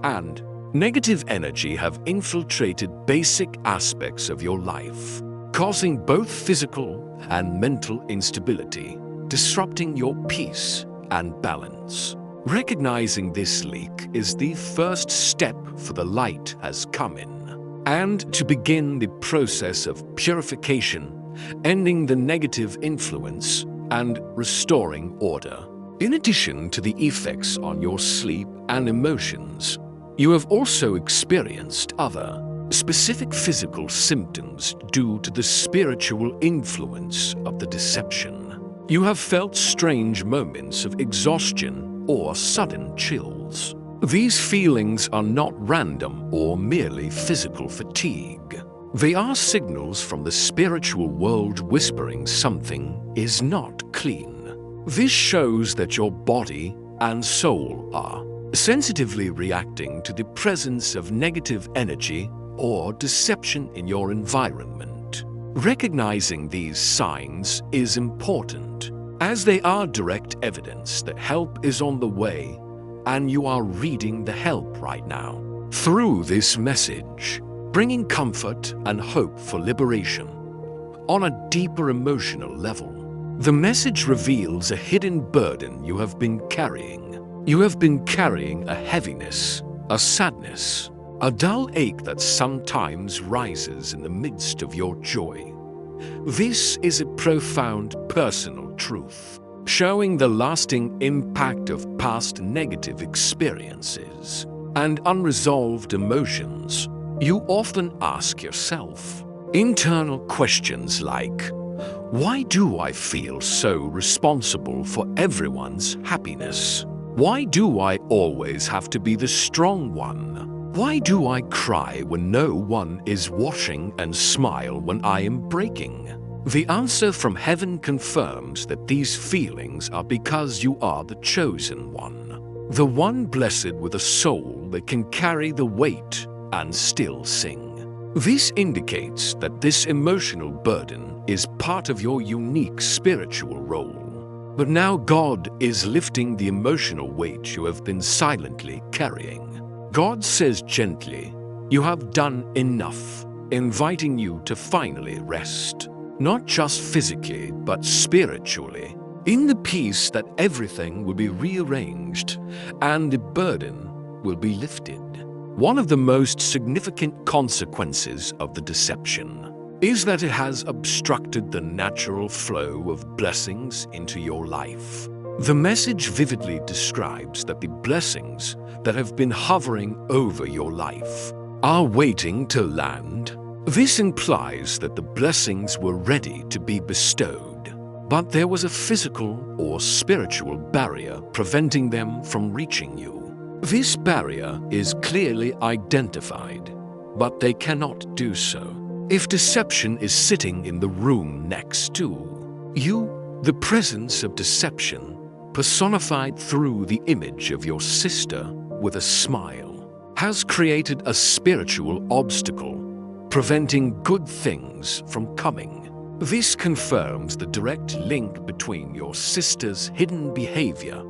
and negative energy have infiltrated basic aspects of your life, causing both physical and mental instability, disrupting your peace and balance. Recognizing this leak is the first step, for the light has come in, and to begin the process of purification, ending the negative influence and restoring order. In addition to the effects on your sleep and emotions, you have also experienced other specific physical symptoms due to the spiritual influence of the deception. You have felt strange moments of exhaustion or sudden chills. These feelings are not random or merely physical fatigue. They are signals from the spiritual world whispering something is not clean. This shows that your body and soul are sensitively reacting to the presence of negative energy or deception in your environment. Recognizing these signs is important, as they are direct evidence that help is on the way and you are reading the help right now. Through this message, bringing comfort and hope for liberation on a deeper emotional level, the message reveals a hidden burden you have been carrying. You have been carrying a heaviness, a sadness, a dull ache that sometimes rises in the midst of your joy. This is a profound personal truth, showing the lasting impact of past negative experiences and unresolved emotions. You often ask yourself internal questions like, why do I feel so responsible for everyone's happiness? Why do I always have to be the strong one? Why do I cry when no one is watching and smile when I am breaking? The answer from heaven confirms that these feelings are because you are the chosen one, the one blessed with a soul that can carry the weight and still sing. This indicates that this emotional burden is part of your unique spiritual role. But now God is lifting the emotional weight you have been silently carrying. God says gently, you have done enough, inviting you to finally rest, not just physically, but spiritually, in the peace that everything will be rearranged and the burden will be lifted. One of the most significant consequences of the deception is that it has obstructed the natural flow of blessings into your life. The message vividly describes that the blessings that have been hovering over your life are waiting to land. This implies that the blessings were ready to be bestowed, but there was a physical or spiritual barrier preventing them from reaching you. This barrier is clearly identified, but they cannot do so if deception is sitting in the room next to you. The presence of deception, personified through the image of your sister with a smile, has created a spiritual obstacle, preventing good things from coming. This confirms the direct link between your sister's hidden behavior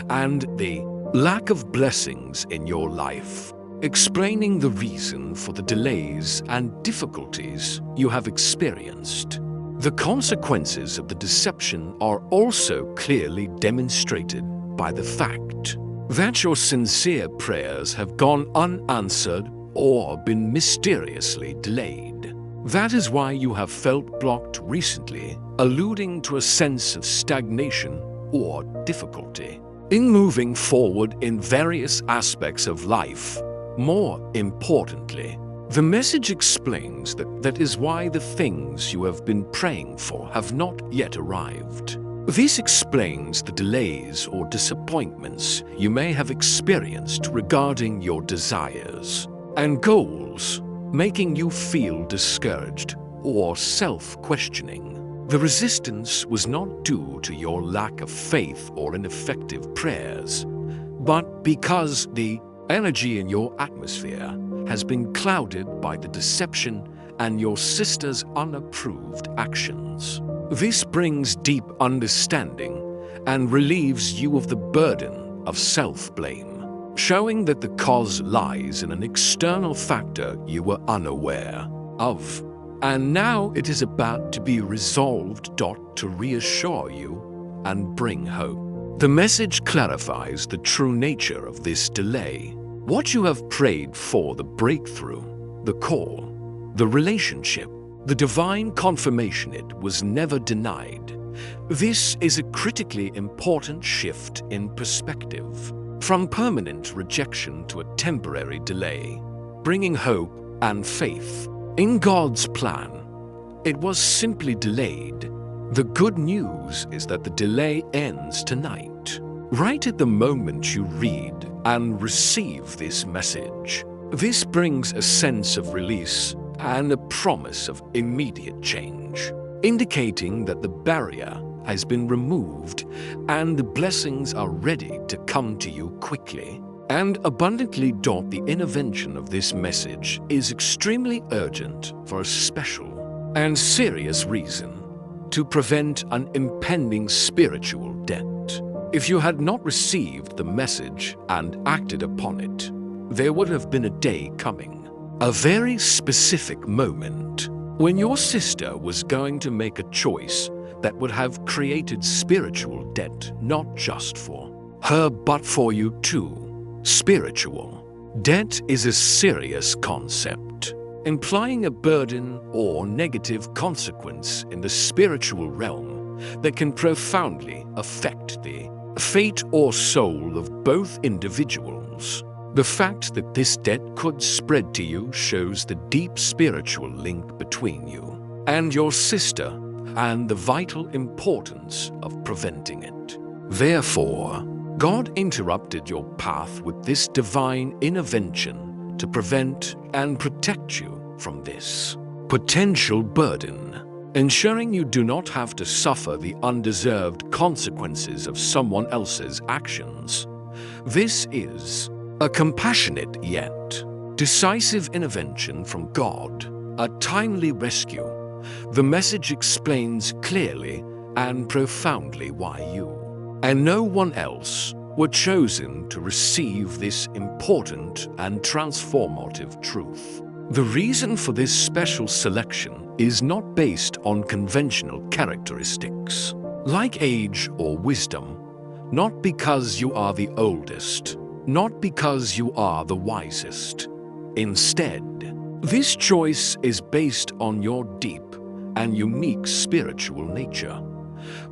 and the lack of blessings in your life, explaining the reason for the delays and difficulties you have experienced. The consequences of the deception are also clearly demonstrated by the fact that your sincere prayers have gone unanswered or been mysteriously delayed. That is why you have felt blocked recently, alluding to a sense of stagnation or difficulty in moving forward in various aspects of life. More importantly, the message explains that is why the things you have been praying for have not yet arrived. This explains the delays or disappointments you may have experienced regarding your desires and goals, making you feel discouraged or self-questioning. The resistance was not due to your lack of faith or ineffective prayers, but because the energy in your atmosphere has been clouded by the deception and your sister's unapproved actions. This brings deep understanding and relieves you of the burden of self-blame, showing that the cause lies in an external factor you were unaware of. And now it is about to be resolved. To reassure you and bring hope. The message clarifies the true nature of this delay. What you have prayed for, the breakthrough, the call, the relationship, the divine confirmation, it was never denied. This is a critically important shift in perspective, from permanent rejection to a temporary delay, bringing hope and faith in God's plan. It was simply delayed. The good news is that the delay ends tonight. right at the moment you read and receive this message. This brings a sense of release and a promise of immediate change, indicating that the barrier has been removed and the blessings are ready to come to you quickly and abundantly. The intervention of this message is extremely urgent for a special and serious reason: to prevent an impending spiritual debt. If you had not received the message and acted upon it, there would have been a day coming, a very specific moment, when your sister was going to make a choice that would have created spiritual debt, not just for her but for you too. Spiritual debt is a serious concept, implying a burden or negative consequence in the spiritual realm that can profoundly affect the fate or soul of both individuals. The fact that this debt could spread to you shows the deep spiritual link between you and your sister and the vital importance of preventing it. Therefore, God interrupted your path with this divine intervention to prevent and protect you from this potential burden, ensuring you do not have to suffer the undeserved consequences of someone else's actions. This is a compassionate yet decisive intervention from God, a timely rescue. The message explains clearly and profoundly why you and no one else were chosen to receive this important and transformative truth. The reason for this special selection is not based on conventional characteristics, like age or wisdom, not because you are the oldest, not because you are the wisest. Instead, this choice is based on your deep and unique spiritual nature,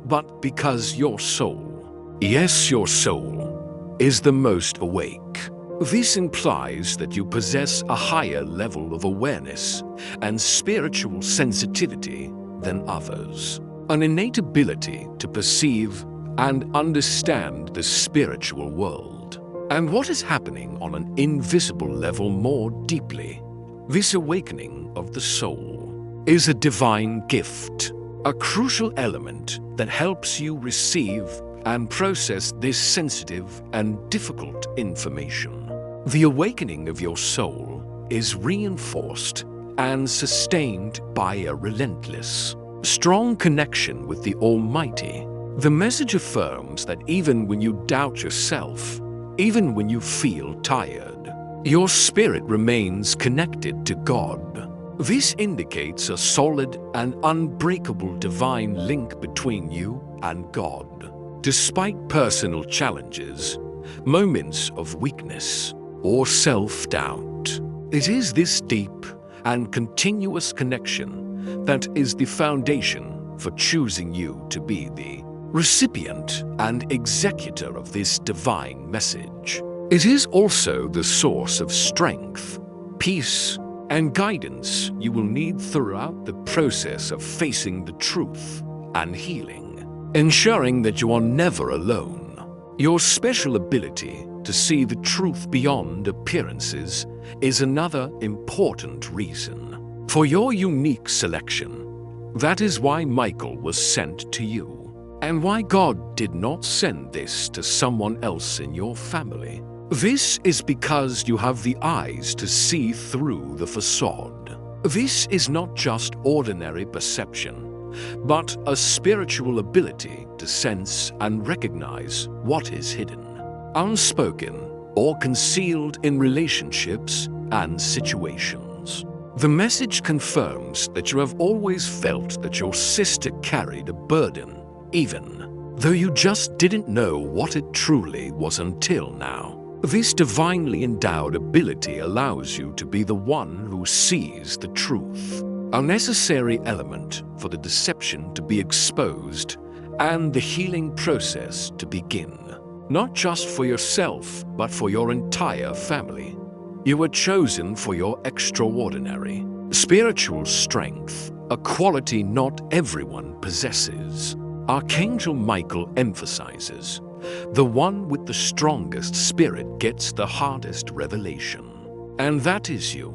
but because your soul, yes, your soul, is the most awake. This implies that you possess a higher level of awareness and spiritual sensitivity than others, an innate ability to perceive and understand the spiritual world and what is happening on an invisible level more deeply. This awakening of the soul is a divine gift, a crucial element that helps you receive and process this sensitive and difficult information. The awakening of your soul is reinforced and sustained by a relentless, strong connection with the Almighty. The message affirms that even when you doubt yourself, even when you feel tired, your spirit remains connected to God. This indicates a solid and unbreakable divine link between you and God. Despite personal challenges, moments of weakness, or self-doubt, it is this deep and continuous connection that is the foundation for choosing you to be the recipient and executor of this divine message. It is also the source of strength, peace, and guidance you will need throughout the process of facing the truth and healing, ensuring that you are never alone. Your special ability to see the truth beyond appearances is another important reason for your unique selection. That is why Michael was sent to you, and why God did not send this to someone else in your family. This is because you have the eyes to see through the facade. This is not just ordinary perception, but a spiritual ability to sense and recognize what is hidden, unspoken, or concealed in relationships and situations. The message confirms that you have always felt that your sister carried a burden, even though you just didn't know what it truly was until now. This divinely endowed ability allows you to be the one who sees the truth, a necessary element for the deception to be exposed and the healing process to begin. Not just for yourself, but for your entire family. You were chosen for your extraordinary spiritual strength, a quality not everyone possesses. Archangel Michael emphasizes The one with the strongest spirit gets the hardest revelation. And that is you.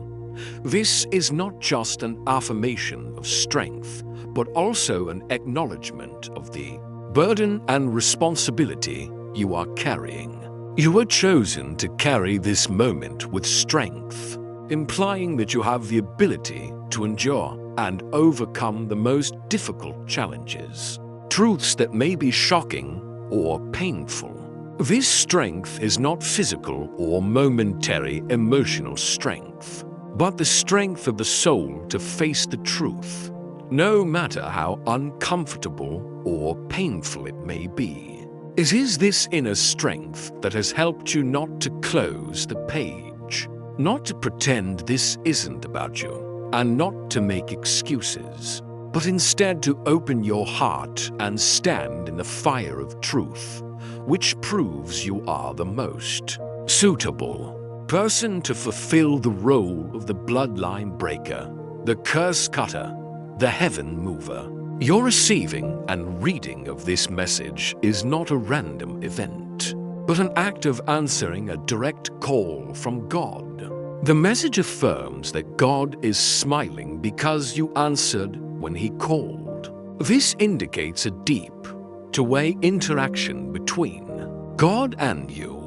This is not just an affirmation of strength, but also an acknowledgement of the burden and responsibility you are carrying. You were chosen to carry this moment with strength, implying that you have the ability to endure and overcome the most difficult challenges, truths that may be shocking or painful. This strength is not physical or momentary emotional strength, but the strength of the soul to face the truth, no matter how uncomfortable or painful it may be. It is this inner strength that has helped you not to close the page, not to pretend this isn't about you, and not to make excuses, but instead to open your heart and stand in the fire of truth, which proves you are the most suitable person to fulfill the role of the bloodline breaker, the curse cutter, the heaven mover. Your receiving and reading of this message is not a random event, but an act of answering a direct call from God. The message affirms that God is smiling because you answered when He called. This indicates a deep, two-way interaction between God and you,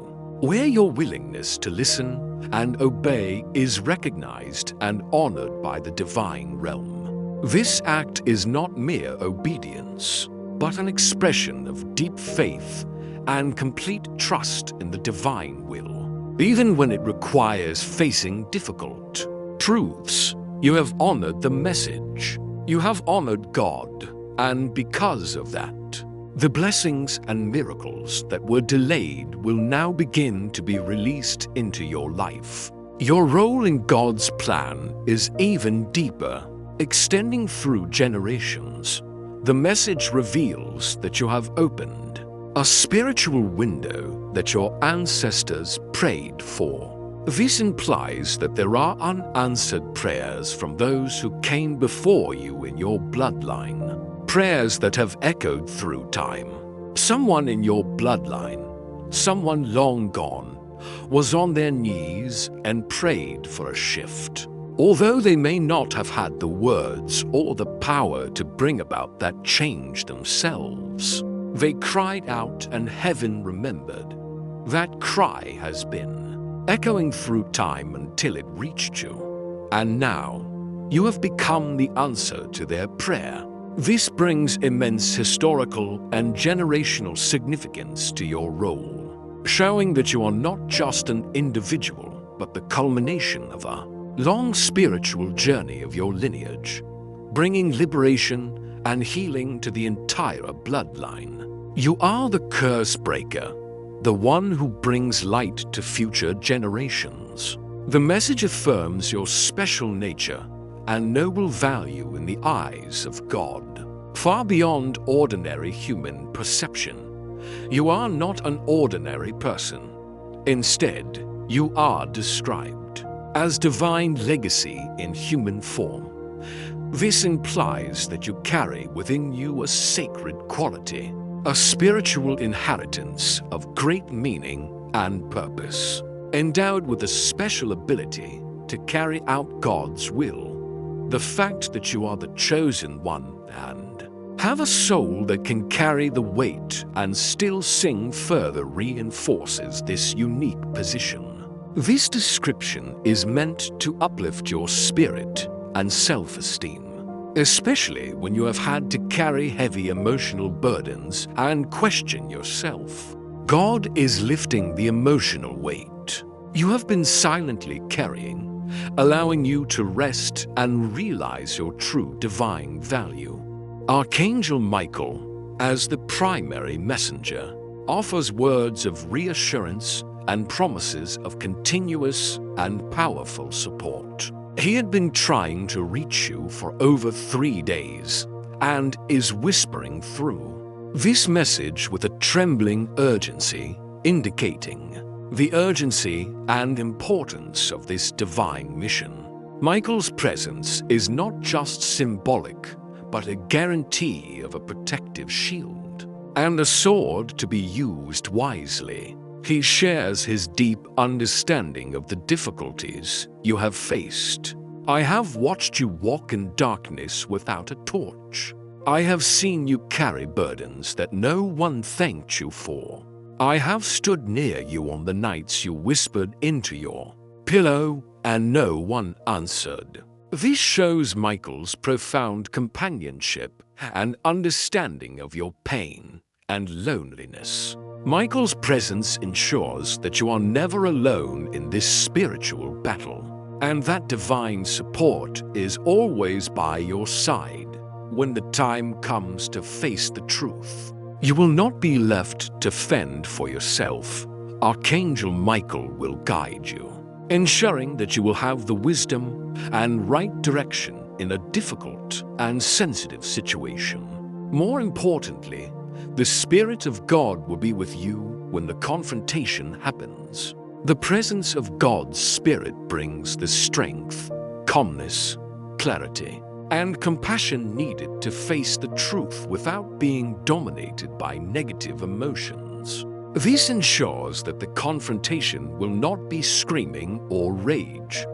where your willingness to listen and obey is recognized and honored by the divine realm. This act is not mere obedience, but an expression of deep faith and complete trust in the divine will. Even when it requires facing difficult truths, you have honored the message. You have honored God, and because of that, the blessings and miracles that were delayed will now begin to be released into your life. Your role in God's plan is even deeper, extending through generations. The message reveals that you have opened a spiritual window that your ancestors prayed for. This implies that there are unanswered prayers from those who came before you in your bloodline, prayers that have echoed through time. Someone in your bloodline, someone long gone, was on their knees and prayed for a shift. Although they may not have had the words or the power to bring about that change themselves, they cried out and heaven remembered. That cry has been echoing through time until it reached you. And now, you have become the answer to their prayer. This brings immense historical and generational significance to your role, showing that you are not just an individual, but the culmination of a long spiritual journey of your lineage, bringing liberation and healing to the entire bloodline. You are the curse breaker, the one who brings light to future generations. The message affirms your special nature and noble value in the eyes of God, far beyond ordinary human perception. You are not an ordinary person. Instead, you are described as divine legacy in human form. This implies that you carry within you a sacred quality, a spiritual inheritance of great meaning and purpose, endowed with a special ability to carry out God's will. The fact that you are the chosen one and have a soul that can carry the weight and still sing further reinforces this unique position. This description is meant to uplift your spirit and self-esteem, especially when you have had to carry heavy emotional burdens and question yourself. God is lifting the emotional weight you have been silently carrying, allowing you to rest and realize your true divine value. Archangel Michael, as the primary messenger, offers words of reassurance and promises of continuous and powerful support. He had been trying to reach you for over 3 days and is whispering through this message with a trembling urgency, indicating the urgency and importance of this divine mission. Michael's presence is not just symbolic, but a guarantee of a protective shield. and a sword to be used wisely. He shares his deep understanding of the difficulties you have faced. I have watched you walk in darkness without a torch. I have seen you carry burdens that no one thanked you for. I have stood near you on the nights you whispered into your pillow and no one answered. This shows Michael's profound companionship and understanding of your pain and loneliness. Michael's presence ensures that you are never alone in this spiritual battle, and that divine support is always by your side when the time comes to face the truth. You will not be left to fend for yourself. Archangel Michael will guide you, ensuring that you will have the wisdom and right direction in a difficult and sensitive situation. More importantly, the Spirit of God will be with you when the confrontation happens. The presence of God's Spirit brings the strength, calmness, clarity, and compassion needed to face the truth without being dominated by negative emotions. This ensures that the confrontation will not be screaming or rage,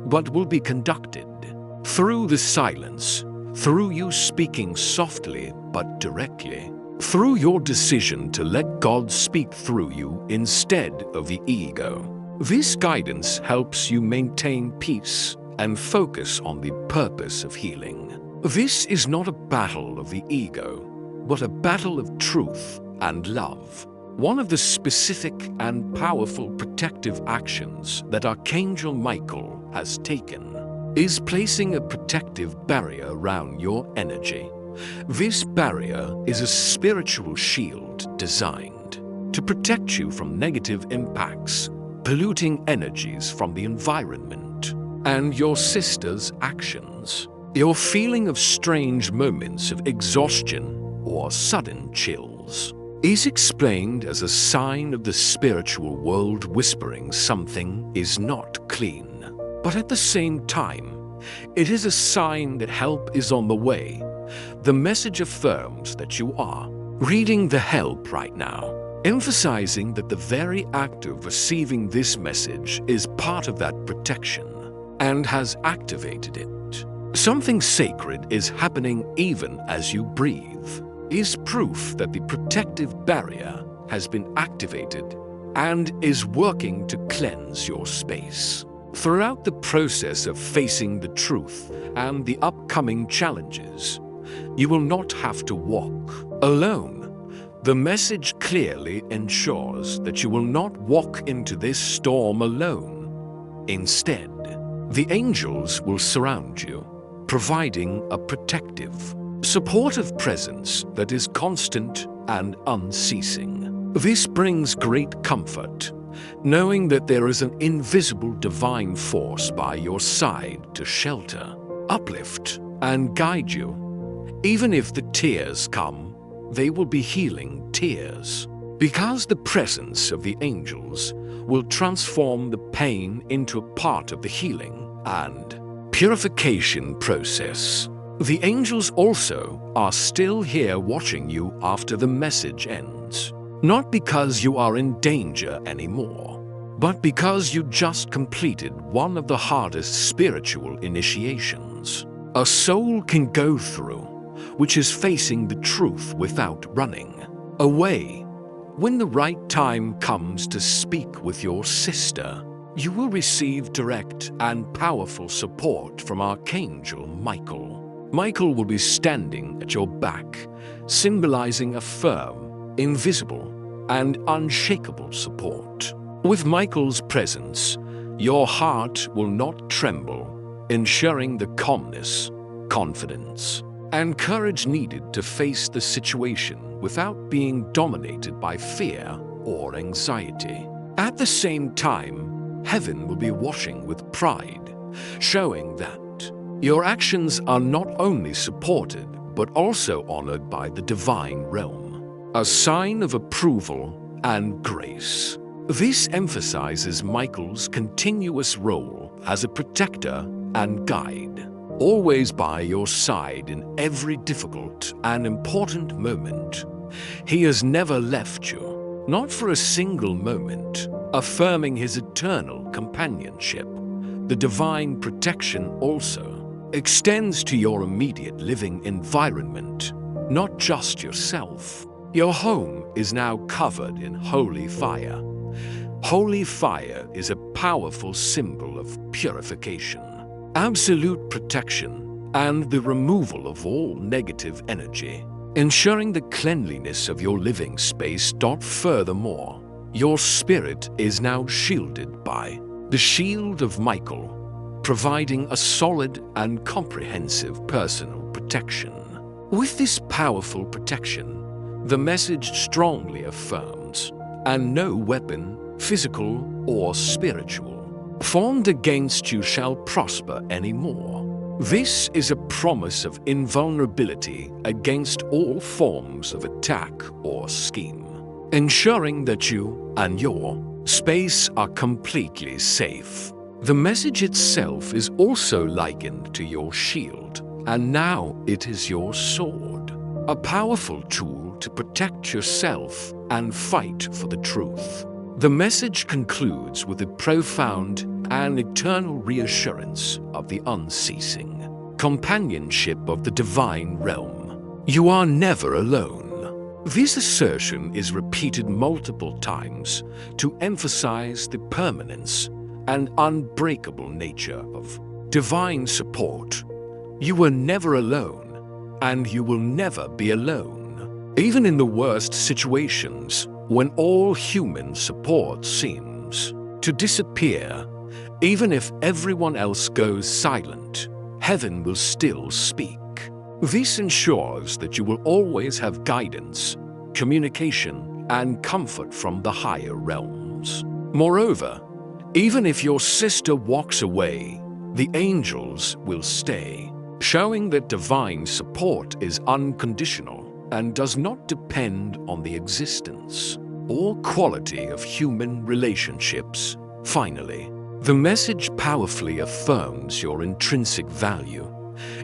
but will be conducted through the silence, through you speaking softly but directly, through your decision to let God speak through you instead of the ego. This guidance helps you maintain peace and focus on the purpose of healing. This is not a battle of the ego, but a battle of truth and love. One of the specific and powerful protective actions that Archangel Michael has taken is placing a protective barrier around your energy. This barrier is a spiritual shield designed to protect you from negative impacts, polluting energies from the environment, and your sister's actions. Your feeling of strange moments of exhaustion or sudden chills is explained as a sign of the spiritual world whispering something is not clean. But at the same time, it is a sign that help is on the way. The message affirms that you are reading the help right now, emphasizing that the very act of receiving this message is part of that protection and has activated it. Something sacred is happening even as you breathe, is proof that the protective barrier has been activated and is working to cleanse your space. Throughout the process of facing the truth and the upcoming challenges, you will not have to walk alone. The message clearly ensures that you will not walk into this storm alone. Instead, the angels will surround you, providing a protective, supportive presence that is constant and unceasing. This brings great comfort, knowing that there is an invisible divine force by your side to shelter, uplift, and guide you. Even if the tears come, they will be healing tears, because the presence of the angels will transform the pain into a part of the healing and purification process. The angels also are still here watching you after the message ends, not because you are in danger anymore, but because you just completed one of the hardest spiritual initiations a soul can go through, which is facing the truth without running away. When the right time comes to speak with your sister, you will receive direct and powerful support from Archangel Michael. Michael will be standing at your back, symbolizing a firm, invisible, and unshakable support. With Michael's presence, your heart will not tremble, ensuring the calmness, confidence, and courage needed to face the situation without being dominated by fear or anxiety. At the same time, heaven will be watching with pride, showing that your actions are not only supported but also honored by the divine realm, a sign of approval and grace. This emphasizes Michael's continuous role as a protector and guide, always by your side in every difficult and important moment. He has never left you, not for a single moment, affirming his eternal companionship. The divine protection also extends to your immediate living environment, not just yourself. Your home is now covered in holy fire. Holy fire is a powerful symbol of purification, absolute protection, and the removal of all negative energy, ensuring the cleanliness of your living space. Furthermore, your spirit is now shielded by the shield of Michael, providing a solid and comprehensive personal protection. With this powerful protection, the message strongly affirms, and no weapon, physical or spiritual, formed against you shall prosper anymore. This is a promise of invulnerability against all forms of attack or scheme, ensuring that you and your space are completely safe. The message itself is also likened to your shield, and now it is your sword, a powerful tool to protect yourself and fight for the truth. The message concludes with a profound and eternal reassurance of the unceasing companionship of the divine realm. You are never alone. This assertion is repeated multiple times to emphasize the permanence and unbreakable nature of divine support. You were never alone, and you will never be alone. Even in the worst situations, when all human support seems to disappear, even if everyone else goes silent, heaven will still speak. This ensures that you will always have guidance, communication, and comfort from the higher realms. Moreover, even if your sister walks away, the angels will stay, showing that divine support is unconditional and does not depend on the existence or quality of human relationships. Finally, the message powerfully affirms your intrinsic value.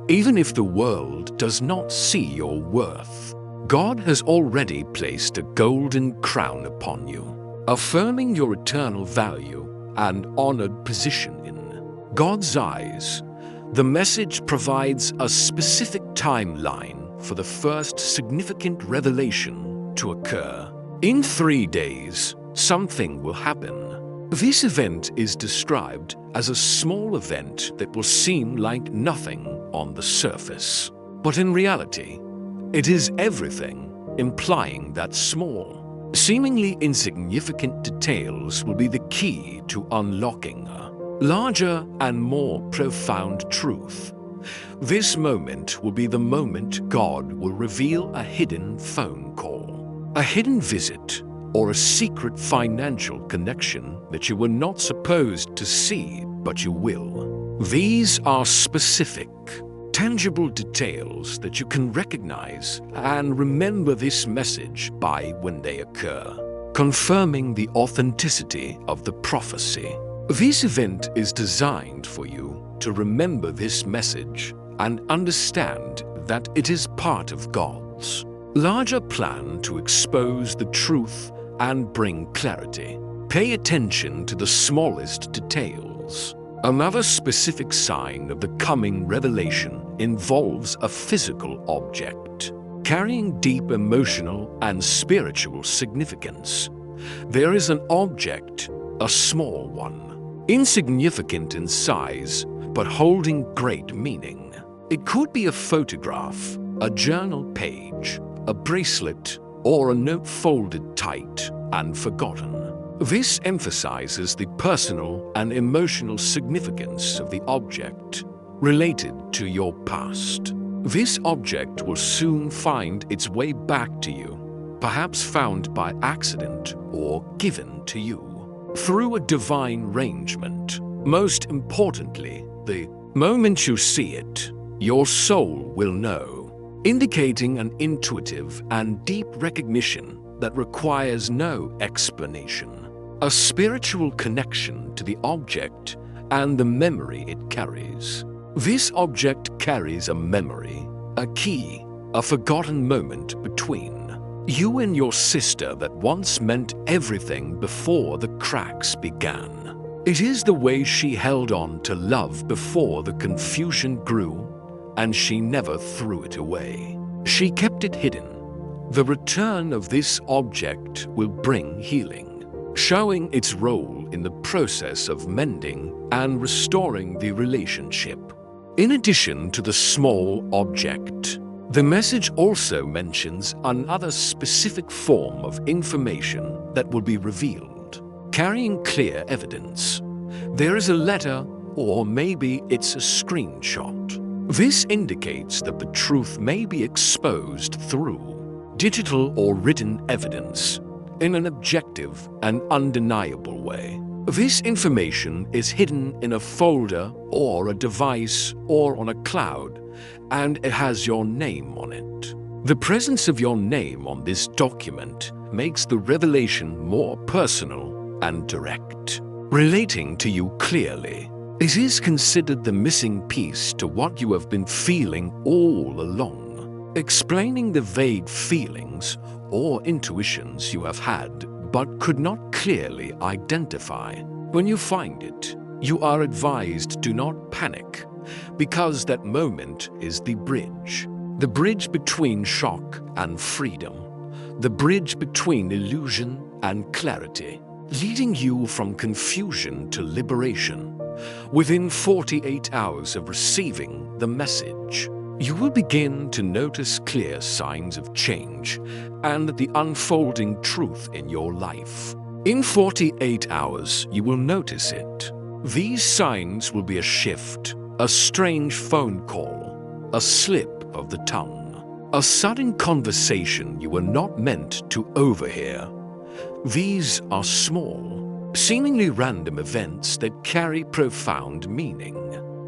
Even if the world does not see your worth, God has already placed a golden crown upon you, affirming your eternal value and honored position in God's eyes. The message provides a specific timeline for the first significant revelation to occur. In 3 days, something will happen. This event is described as a small event that will seem like nothing on the surface. But in reality, it is everything, implying that small, seemingly insignificant details will be the key to unlocking a larger and more profound truth. This moment will be the moment God will reveal a hidden phone call, a hidden visit, or a secret financial connection that you were not supposed to see, but you will. These are specific, tangible details that you can recognize and remember this message by when they occur, confirming the authenticity of the prophecy. This event is designed for you to remember this message and understand that it is part of God's larger plan to expose the truth and bring clarity. Pay attention to the smallest details. Another specific sign of the coming revelation involves a physical object, carrying deep emotional and spiritual significance. There is an object, a small one, insignificant in size, but holding great meaning. It could be a photograph, a journal page, a bracelet, or a note folded tight and forgotten. This emphasizes the personal and emotional significance of the object related to your past. This object will soon find its way back to you, perhaps found by accident or given to you through a divine arrangement. Most importantly, the moment you see it, your soul will know, indicating an intuitive and deep recognition that requires no explanation, a spiritual connection to the object and the memory it carries. This object carries a memory, a key, a forgotten moment between You and your sister that once meant everything before the cracks began. It is the way she held on to love before the confusion grew, and she never threw it away. She kept it hidden. The return of this object will bring healing, showing its role in the process of mending and restoring the relationship. In addition to the small object, the message also mentions another specific form of information that will be revealed, carrying clear evidence. There is a letter, or maybe it's a screenshot. This indicates that the truth may be exposed through digital or written evidence in an objective and undeniable way. This information is hidden in a folder or a device or on a cloud, and it has your name on it. The presence of your name on this document makes the revelation more personal and direct, relating to you clearly. It is considered the missing piece to what you have been feeling all along, explaining the vague feelings or intuitions you have had but could not clearly identify. When you find it, you are advised do not panic, because that moment is the bridge between shock and freedom, the bridge between illusion and clarity, leading you from confusion to liberation. Within 48 hours of receiving the message, you will begin to notice clear signs of change and the unfolding truth in your life. In 48 hours, you will notice it. These signs will be a shift, a strange phone call, a slip of the tongue, a sudden conversation you were not meant to overhear. These are small, seemingly random events that carry profound meaning.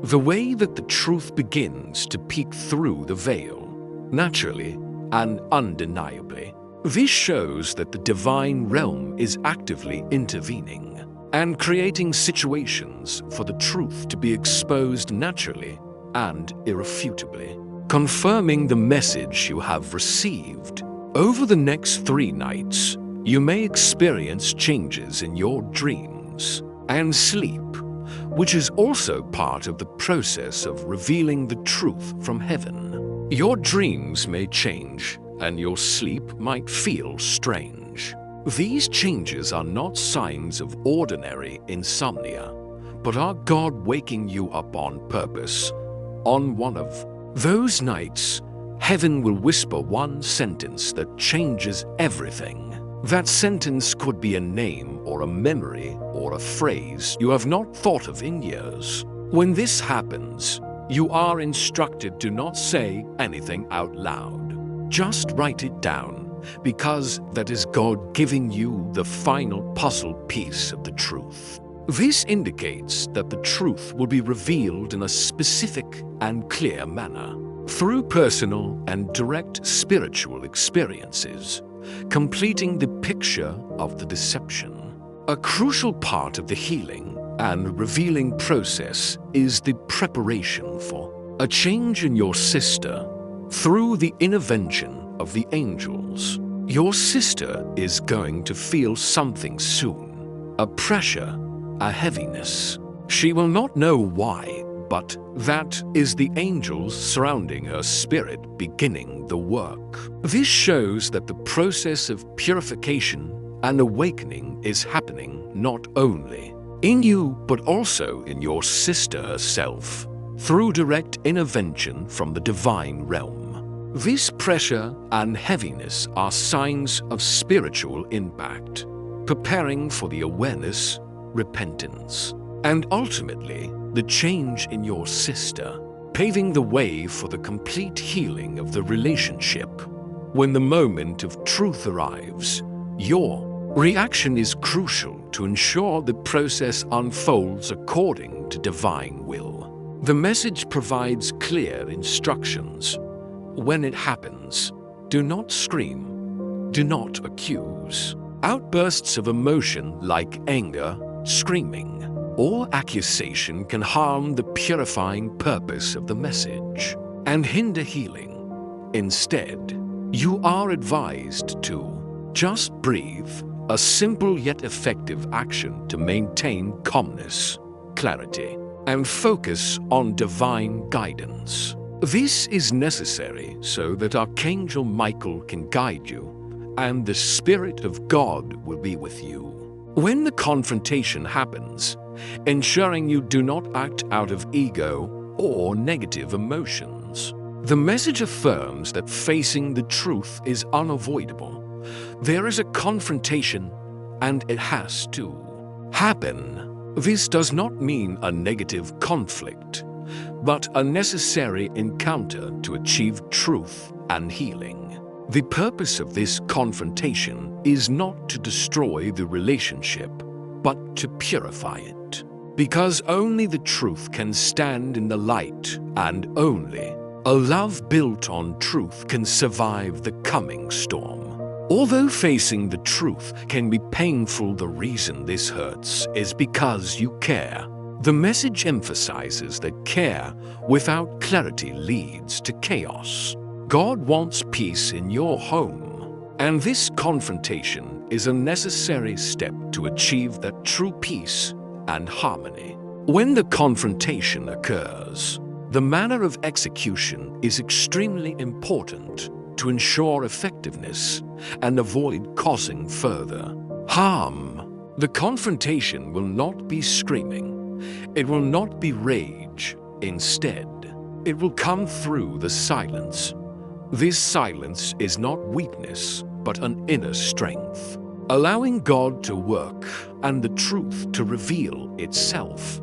The way that the truth begins to peek through the veil, naturally and undeniably. This shows that the divine realm is actively intervening and creating situations for the truth to be exposed naturally and irrefutably, confirming the message you have received. Over the next 3 nights, you may experience changes in your dreams and sleep, which is also part of the process of revealing the truth from heaven. Your dreams may change, and your sleep might feel strange. These changes are not signs of ordinary insomnia, but are God waking you up on purpose. On one of those nights, heaven will whisper one sentence that changes everything. That sentence could be a name or a memory or a phrase you have not thought of in years. When this happens, you are instructed to not say anything out loud. Just write it down, because that is God giving you the final puzzle piece of the truth. This indicates that the truth will be revealed in a specific and clear manner, through personal and direct spiritual experiences, completing the picture of the deception. A crucial part of the healing and revealing process is the preparation for a change in your sister through the intervention of the angels. Your sister is going to feel something soon, a pressure, a heaviness. She will not know why, but that is the angels surrounding her spirit beginning the work. This shows that the process of purification and awakening is happening not only in you, but also in your sister herself, through direct intervention from the divine realm. This pressure and heaviness are signs of spiritual impact, preparing for the awareness, repentance, and ultimately the change in your sister, paving the way for the complete healing of the relationship. When the moment of truth arrives, your reaction is crucial to ensure the process unfolds according to divine will. The message provides clear instructions. When it happens, do not scream, do not accuse. Outbursts of emotion like anger, screaming, or accusation can harm the purifying purpose of the message and hinder healing. Instead, you are advised to just breathe, a simple yet effective action to maintain calmness, clarity, and focus on divine guidance. This is necessary so that Archangel Michael can guide you and the Spirit of God will be with you. When the confrontation happens, ensuring you do not act out of ego or negative emotions. The message affirms that facing the truth is unavoidable. There is a confrontation and it has to happen. This does not mean a negative conflict, but a necessary encounter to achieve truth and healing. The purpose of this confrontation is not to destroy the relationship, but to purify it. Because only the truth can stand in the light, and only a love built on truth can survive the coming storm. Although facing the truth can be painful, the reason this hurts is because you care. The message emphasizes that care without clarity leads to chaos. God wants peace in your home, and this confrontation is a necessary step to achieve that true peace and harmony. When the confrontation occurs, the manner of execution is extremely important to ensure effectiveness and avoid causing further harm. The confrontation will not be screaming. It will not be rage. Instead, it will come through the silence. This silence is not weakness, but an inner strength, allowing God to work and the truth to reveal itself.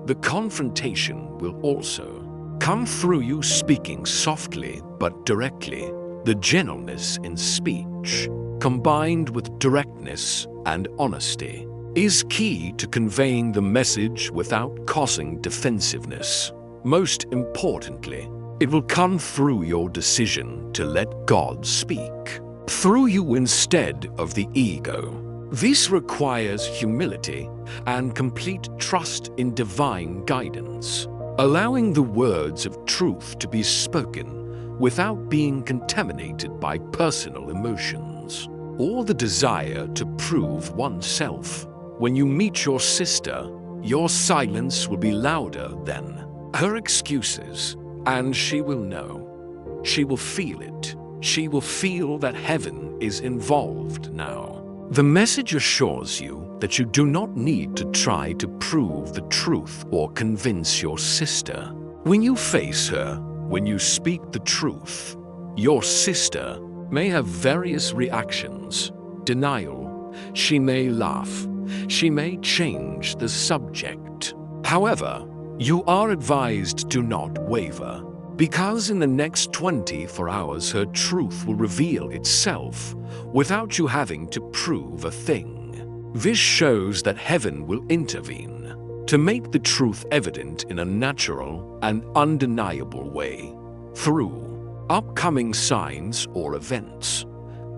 The confrontation will also come through you speaking softly but directly. The gentleness in speech, combined with directness and honesty, is key to conveying the message without causing defensiveness. Most importantly, it will come through your decision to let God speak through you instead of the ego. This requires humility and complete trust in divine guidance, allowing the words of truth to be spoken without being contaminated by personal emotions or the desire to prove oneself. When you meet your sister, your silence will be louder than her excuses, and she will know. She will feel it. She will feel that heaven is involved now. The message assures you that you do not need to try to prove the truth or convince your sister. When you face her, when you speak the truth, your sister may have various reactions. Denial. She may laugh. She may change the subject. However, you are advised to not waver, because in the next 24 hours her truth will reveal itself without you having to prove a thing. This shows that heaven will intervene to make the truth evident in a natural and undeniable way through upcoming signs or events.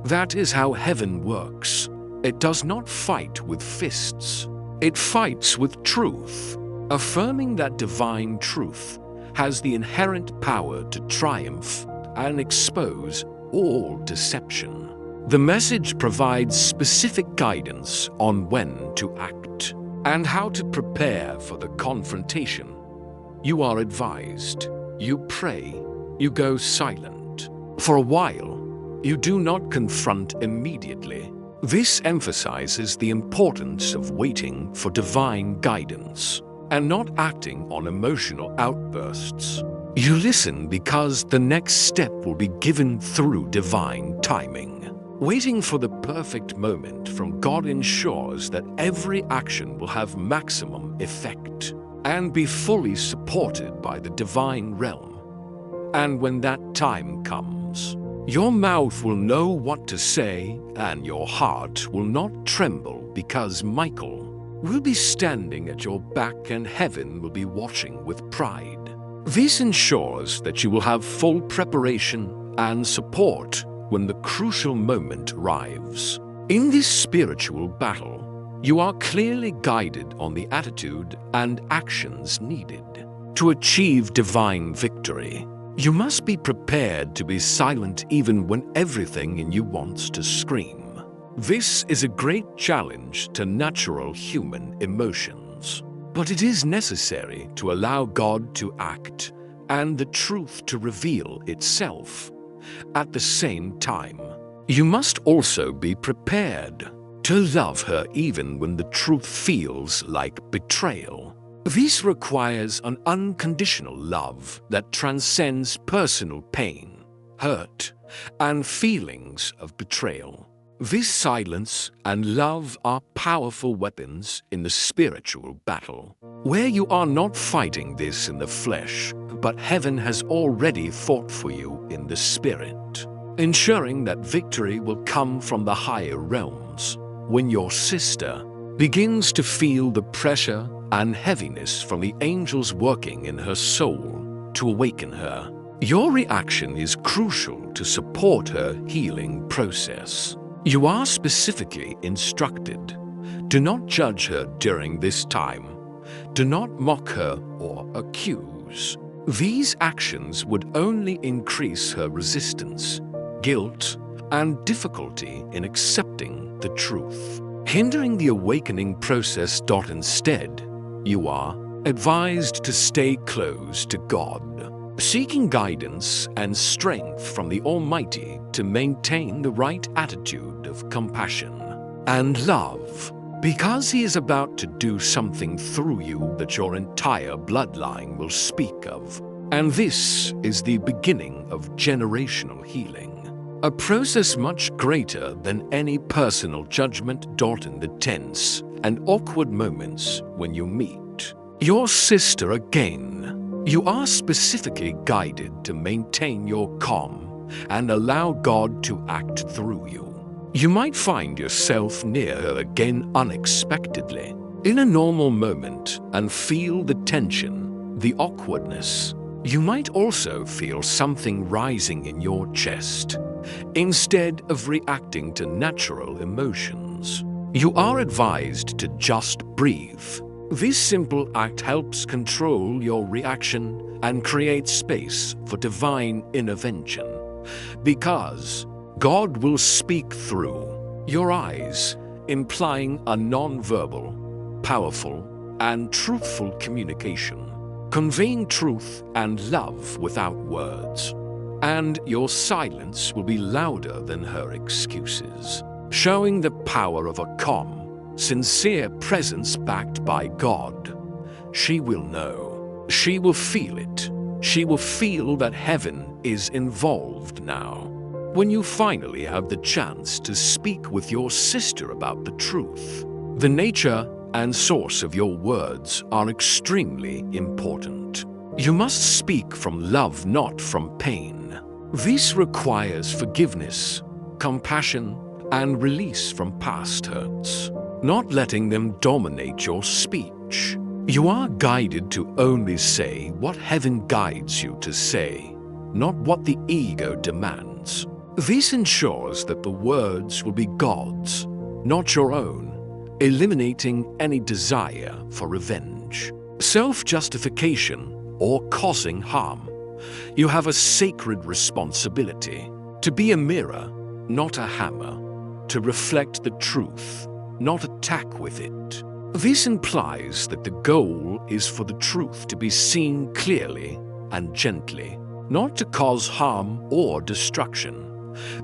That is how heaven works. It does not fight with fists. It fights with truth, affirming that divine truth has the inherent power to triumph and expose all deception. The message provides specific guidance on when to act and how to prepare for the confrontation. You are advised. You pray. You go silent. For a while, you do not confront immediately. This emphasizes the importance of waiting for divine guidance and not acting on emotional outbursts. You listen because the next step will be given through divine timing. Waiting for the perfect moment from God ensures that every action will have maximum effect and be fully supported by the divine realm. And when that time comes, your mouth will know what to say and your heart will not tremble because Michael will be standing at your back and heaven will be watching with pride. This ensures that you will have full preparation and support when the crucial moment arrives. In this spiritual battle, you are clearly guided on the attitude and actions needed to achieve divine victory. You must be prepared to be silent even when everything in you wants to scream. This is a great challenge to natural human emotions, but it is necessary to allow God to act and the truth to reveal itself. At the same time, you must also be prepared to love her even when the truth feels like betrayal. This requires an unconditional love that transcends personal pain, hurt, and feelings of betrayal. This silence and love are powerful weapons in the spiritual battle, where you are not fighting this in the flesh, but heaven has already fought for you in the spirit, ensuring that victory will come from the higher realms. When your sister begins to feel the pressure and heaviness from the angels working in her soul to awaken her, your reaction is crucial to support her healing process. You are specifically instructed: do not judge her during this time. Do not mock her or accuse. These actions would only increase her resistance, guilt, and difficulty in accepting the truth, hindering the awakening process. Instead, you are advised to stay close to God, seeking guidance and strength from the Almighty to maintain the right attitude of compassion and love, because He is about to do something through you that your entire bloodline will speak of. And this is the beginning of generational healing, a process much greater than any personal judgment. In the tense and awkward moments when you meet your sister again, you are specifically guided to maintain your calm and allow God to act through you. You might find yourself near her again unexpectedly, in a normal moment, and feel the tension, the awkwardness. You might also feel something rising in your chest. Instead of reacting to natural emotions, you are advised to just breathe. This simple act helps control your reaction and create space for divine intervention, because God will speak through your eyes, implying a non-verbal, powerful, and truthful communication, conveying truth and love without words. And your silence will be louder than her excuses, showing the power of a calm, sincere presence backed by God. She will know. She will feel it. She will feel that heaven is involved now. When you finally have the chance to speak with your sister about the truth, the nature and source of your words are extremely important. You must speak from love, not from pain. This requires forgiveness, compassion, and release from past hurts, not letting them dominate your speech. You are guided to only say what heaven guides you to say, not what the ego demands. This ensures that the words will be God's, not your own, eliminating any desire for revenge, self-justification, or causing harm. You have a sacred responsibility to be a mirror, not a hammer, to reflect the truth, not attack with it. This implies that the goal is for the truth to be seen clearly and gently, not to cause harm or destruction.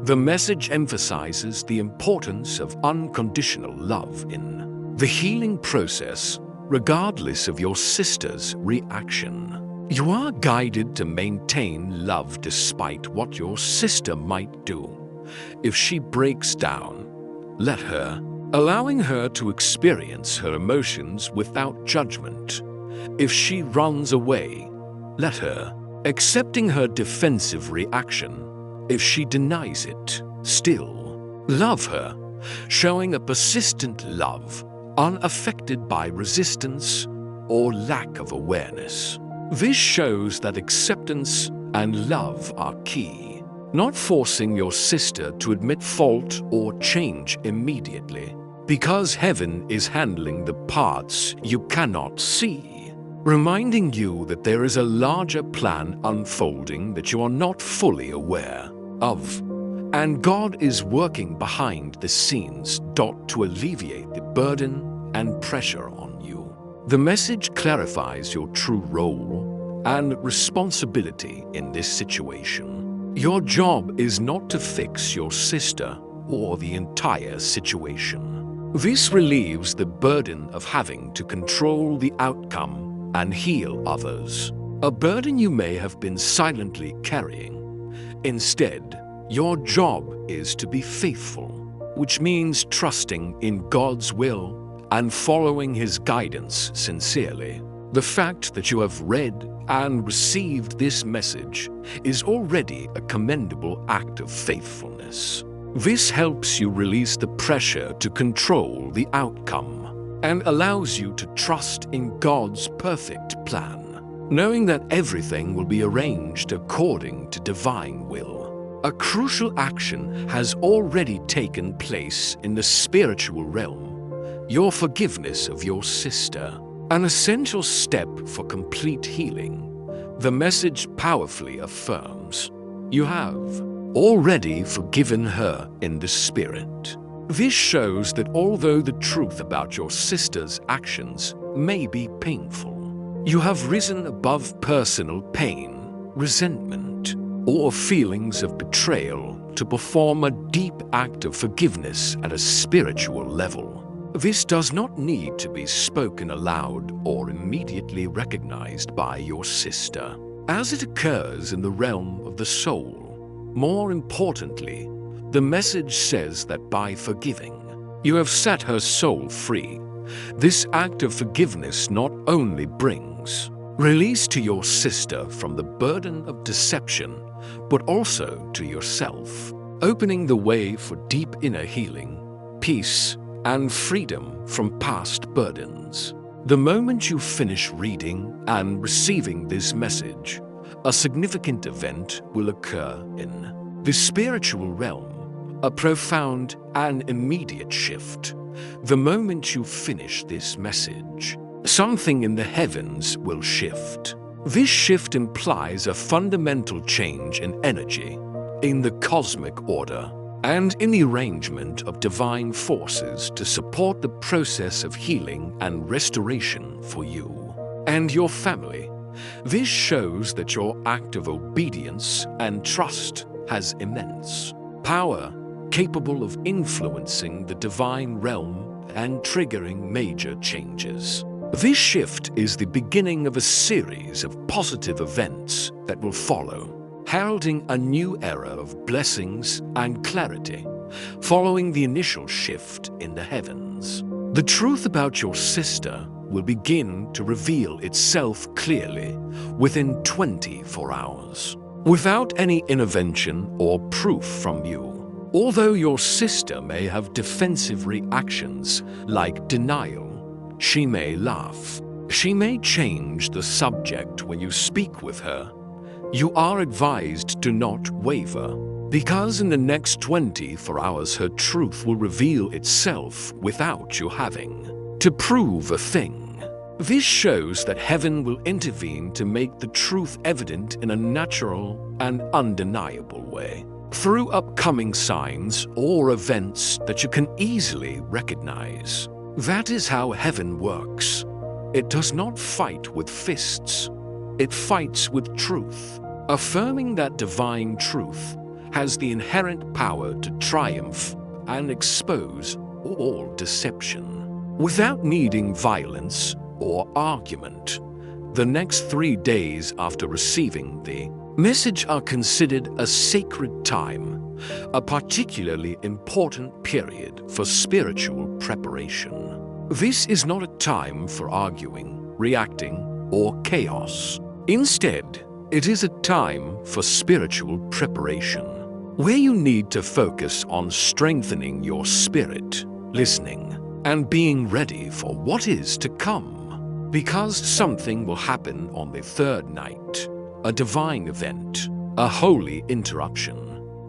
The message emphasizes the importance of unconditional love in the healing process, regardless of your sister's reaction. You are guided to maintain love despite what your sister might do. If she breaks down, let her, allowing her to experience her emotions without judgment. If she runs away, let her, accepting her defensive reaction. If she denies it, still love her, showing a persistent love, unaffected by resistance or lack of awareness. This shows that acceptance and love are key, not forcing your sister to admit fault or change immediately, because heaven is handling the parts you cannot see. reminding you that there is a larger plan unfolding that you are not fully aware of. And God is working behind the scenes to alleviate the burden and pressure on you. The message clarifies your true role and responsibility in this situation. Your job is not to fix your sister or the entire situation. This relieves the burden of having to control the outcome and heal others, a burden you may have been silently carrying. Instead, your job is to be faithful, which means trusting in God's will and following His guidance sincerely. The fact that you have read and received this message is already a commendable act of faithfulness. This helps you release the pressure to control the outcome and allows you to trust in God's perfect plan, knowing that everything will be arranged according to divine will. A crucial action has already taken place in the spiritual realm, your forgiveness of your sister, an essential step for complete healing. The message powerfully affirms you have already forgiven her in the spirit. This shows that although the truth about your sister's actions may be painful, you have risen above personal pain, resentment, or feelings of betrayal to perform a deep act of forgiveness at a spiritual level. This does not need to be spoken aloud or immediately recognized by your sister, as it occurs in the realm of the soul. More importantly, the message says that by forgiving, you have set her soul free. This act of forgiveness not only brings release to your sister from the burden of deception, but also to yourself, opening the way for deep inner healing, peace, and freedom from past burdens. The moment you finish reading and receiving this message, a significant event will occur in the spiritual realm, a profound and immediate shift. The moment you finish this message, something in the heavens will shift. This shift implies a fundamental change in energy, in the cosmic order, and in the arrangement of divine forces to support the process of healing and restoration for you and your family. This shows that your act of obedience and trust has immense power, capable of influencing the divine realm and triggering major changes. This shift is the beginning of a series of positive events that will follow, heralding a new era of blessings and clarity, following the initial shift in the heavens. The truth about your sister will begin to reveal itself clearly within 24 hours, without any intervention or proof from you. Although your sister may have defensive reactions like denial, she may laugh, she may change the subject when you speak with her, you are advised to not waver, because in the next 24 hours her truth will reveal itself without you having to prove a thing. This shows that heaven will intervene to make the truth evident in a natural and undeniable way, through upcoming signs or events that you can easily recognize. That is how heaven works. It does not fight with fists. It fights with truth, affirming that divine truth has the inherent power to triumph and expose all deception. Without needing violence or argument, the next 3 days after receiving the message are considered a sacred time, a particularly important period for spiritual preparation. This is not a time for arguing, reacting, or chaos. Instead, it is a time for spiritual preparation, where you need to focus on strengthening your spirit, listening, and being ready for what is to come. Because something will happen on the third night, a divine event, a holy interruption,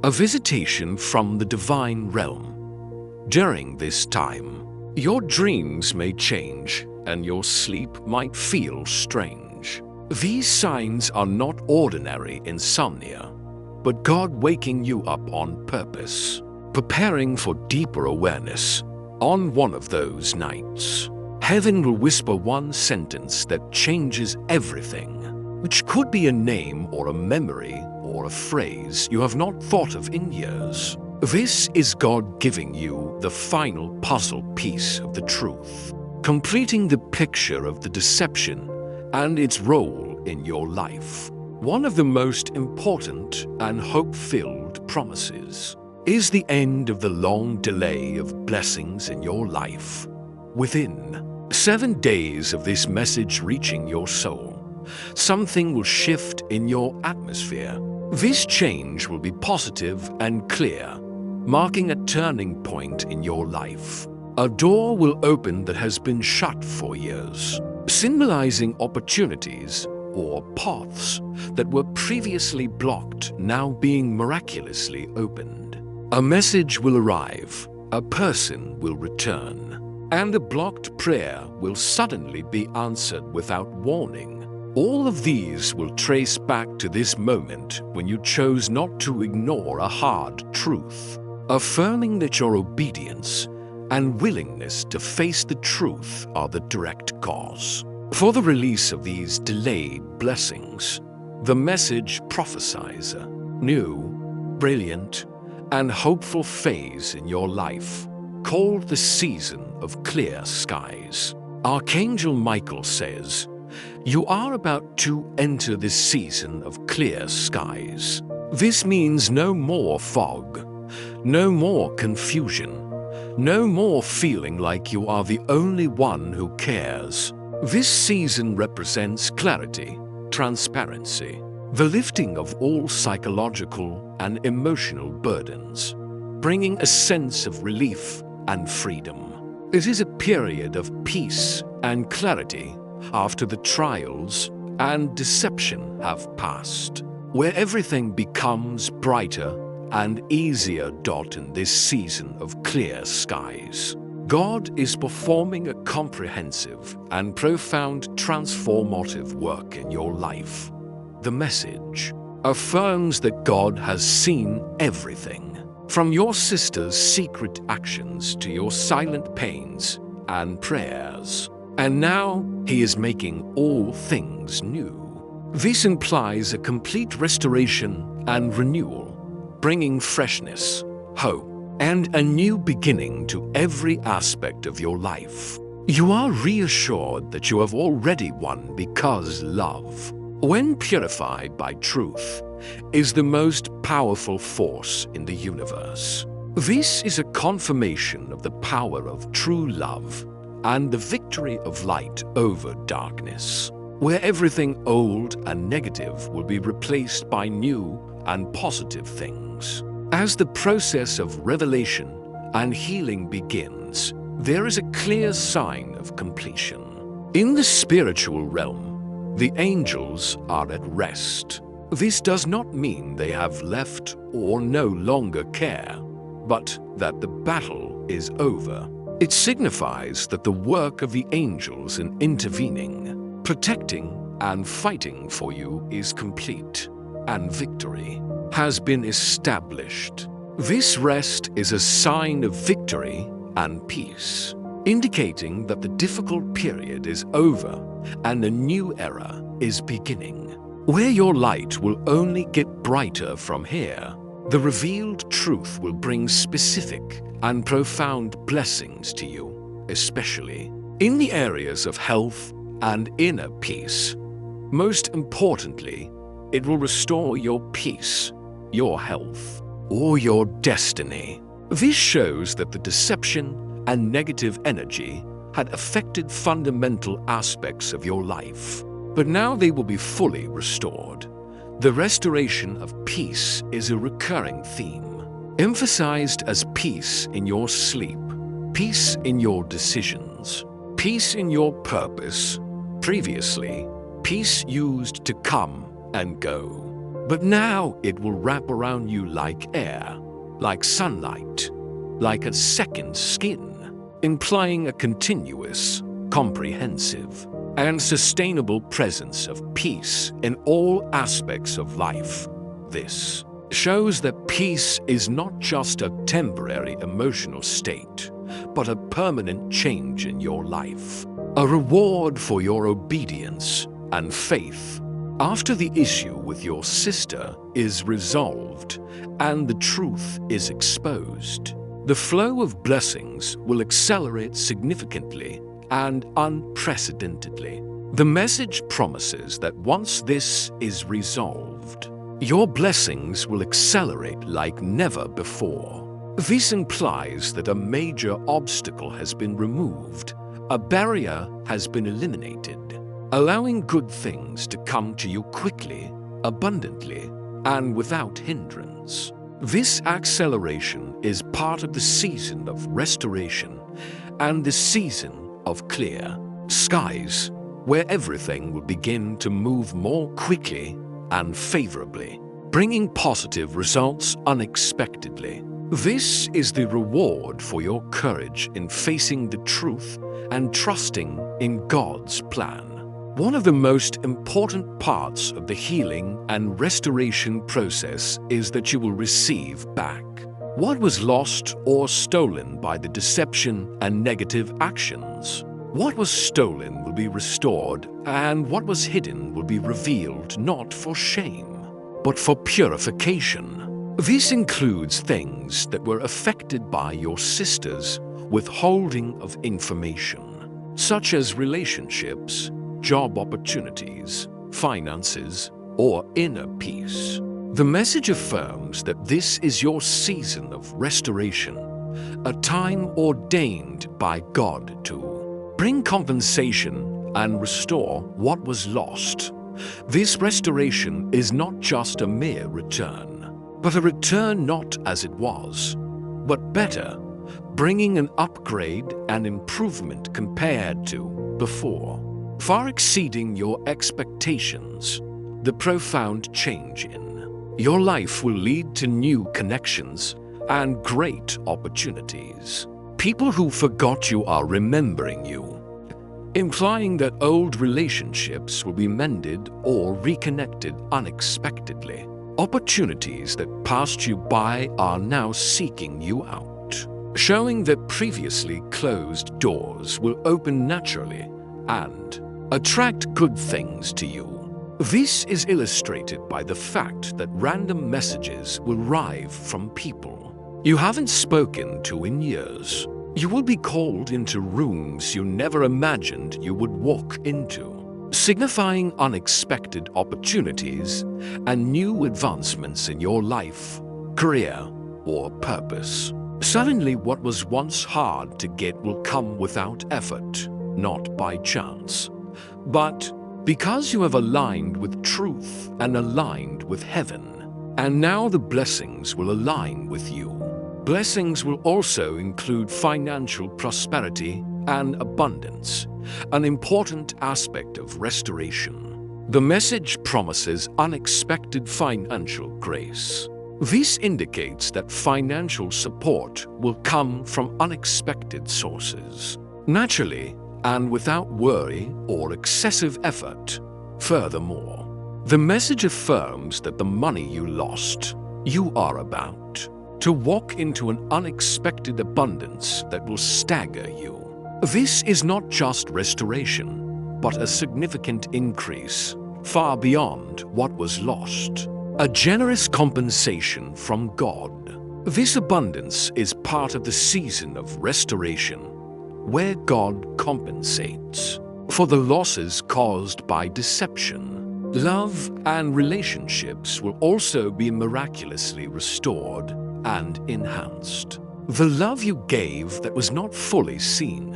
a visitation from the divine realm. During this time, your dreams may change and your sleep might feel strange. These signs are not ordinary insomnia, but God waking you up on purpose, preparing for deeper awareness. On one of those nights, heaven will whisper one sentence that changes everything, which could be a name or a memory or a phrase you have not thought of in years. This is God giving you the final puzzle piece of the truth, completing the picture of the deception and its role in your life. One of the most important and hope-filled promises is the end of the long delay of blessings in your life. Within 7 days of this message reaching your soul, something will shift in your atmosphere. This change will be positive and clear, marking a turning point in your life. A door will open that has been shut for years, symbolizing opportunities or paths that were previously blocked now being miraculously opened. A message will arrive, a person will return, and a blocked prayer will suddenly be answered without warning. All of these will trace back to this moment when you chose not to ignore a hard truth, affirming that your obedience and willingness to face the truth are the direct cause for the release of these delayed blessings. The message prophesies a new, brilliant, and hopeful phase in your life, called the season of clear skies. Archangel Michael says, "You are about to enter this season of clear skies." This means no more fog, no more confusion, no more feeling like you are the only one who cares. This season represents clarity, transparency, the lifting of all psychological and emotional burdens, bringing a sense of relief and freedom. It is a period of peace and clarity after the trials and deception have passed, where everything becomes brighter and easier. In this season of clear skies, God is performing a comprehensive and profound transformative work in your life. The message affirms that God has seen everything, from your sister's secret actions to your silent pains and prayers, and now He is making all things new. This implies a complete restoration and renewal, bringing freshness, hope, and a new beginning to every aspect of your life. You are reassured that you have already won because love, when purified by truth, is the most powerful force in the universe. This is a confirmation of the power of true love and the victory of light over darkness, where everything old and negative will be replaced by new and positive things. As the process of revelation and healing begins, there is a clear sign of completion. In the spiritual realm, the angels are at rest. This does not mean they have left or no longer care, but that the battle is over. It signifies that the work of the angels in intervening, protecting, and fighting for you is complete, and victory has been established. This rest is a sign of victory and peace, indicating that the difficult period is over and a new era is beginning, where your light will only get brighter from here. The revealed truth will bring specific and profound blessings to you, especially in the areas of health and inner peace. Most importantly, it will restore your peace, your health, or your destiny. This shows that the deception and negative energy had affected fundamental aspects of your life, but now they will be fully restored. The restoration of peace is a recurring theme, emphasized as peace in your sleep, peace in your decisions, peace in your purpose. Previously, peace used to come and go, but now it will wrap around you like air, like sunlight, like a second skin, implying a continuous, comprehensive, and sustainable presence of peace in all aspects of life. This shows that peace is not just a temporary emotional state, but a permanent change in your life, a reward for your obedience and faith. After the issue with your sister is resolved and the truth is exposed, the flow of blessings will accelerate significantly and unprecedentedly. The message promises that once this is resolved, your blessings will accelerate like never before. This implies that a major obstacle has been removed, a barrier has been eliminated, allowing good things to come to you quickly, abundantly, and without hindrance. This acceleration is part of the season of restoration and the season of clear skies, where everything will begin to move more quickly and favorably, bringing positive results unexpectedly. This is the reward for your courage in facing the truth and trusting in God's plan. One of the most important parts of the healing and restoration process is that you will receive back what was lost or stolen by the deception and negative actions. What was stolen will be restored, and what was hidden will be revealed, not for shame, but for purification. This includes things that were affected by your sister's withholding of information, such as relationships, job opportunities, finances, or inner peace. The message affirms that this is your season of restoration, a time ordained by God to bring compensation and restore what was lost. This restoration is not just a mere return, but a return not as it was, but better, bringing an upgrade and improvement compared to before, far exceeding your expectations. The profound change in your life will lead to new connections and great opportunities. People who forgot you are remembering you, implying that old relationships will be mended or reconnected unexpectedly. Opportunities that passed you by are now seeking you out, showing that previously closed doors will open naturally and attract good things to you. This is illustrated by the fact that random messages will arrive from people you haven't spoken to in years. You will be called into rooms you never imagined you would walk into, signifying unexpected opportunities and new advancements in your life, career, or purpose. Suddenly, what was once hard to get will come without effort, not by chance, but because you have aligned with truth and aligned with heaven. And now the blessings will align with you. Blessings will also include financial prosperity and abundance, an important aspect of restoration. The message promises unexpected financial grace. This indicates that financial support will come from unexpected sources, naturally and without worry or excessive effort. Furthermore, the message affirms that the money you lost, you are about to walk into an unexpected abundance that will stagger you. This is not just restoration, but a significant increase, far beyond what was lost. A generous compensation from God. This abundance is part of the season of restoration, where God compensates for the losses caused by deception. Love and relationships will also be miraculously restored and enhanced. The love you gave that was not fully seen,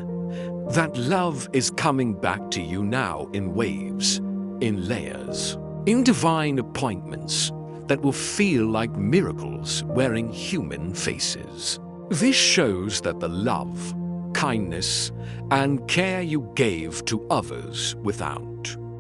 that love is coming back to you now in waves, in layers, in divine appointments that will feel like miracles wearing human faces. This shows that the love, kindness, and care you gave to others without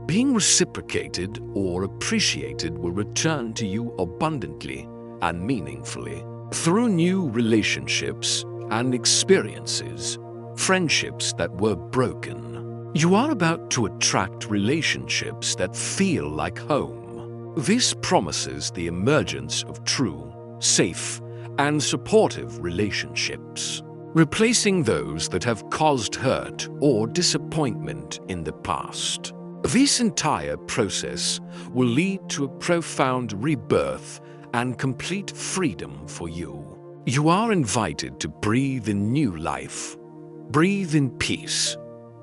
being reciprocated or appreciated will return to you abundantly and meaningfully through new relationships and experiences, friendships that were broken, You are about to attract relationships that feel like home. This promises the emergence of true, safe, and supportive relationships, replacing those that have caused hurt or disappointment in the past. This entire process will lead to a profound rebirth and complete freedom for you. You are invited to breathe in new life, breathe in peace,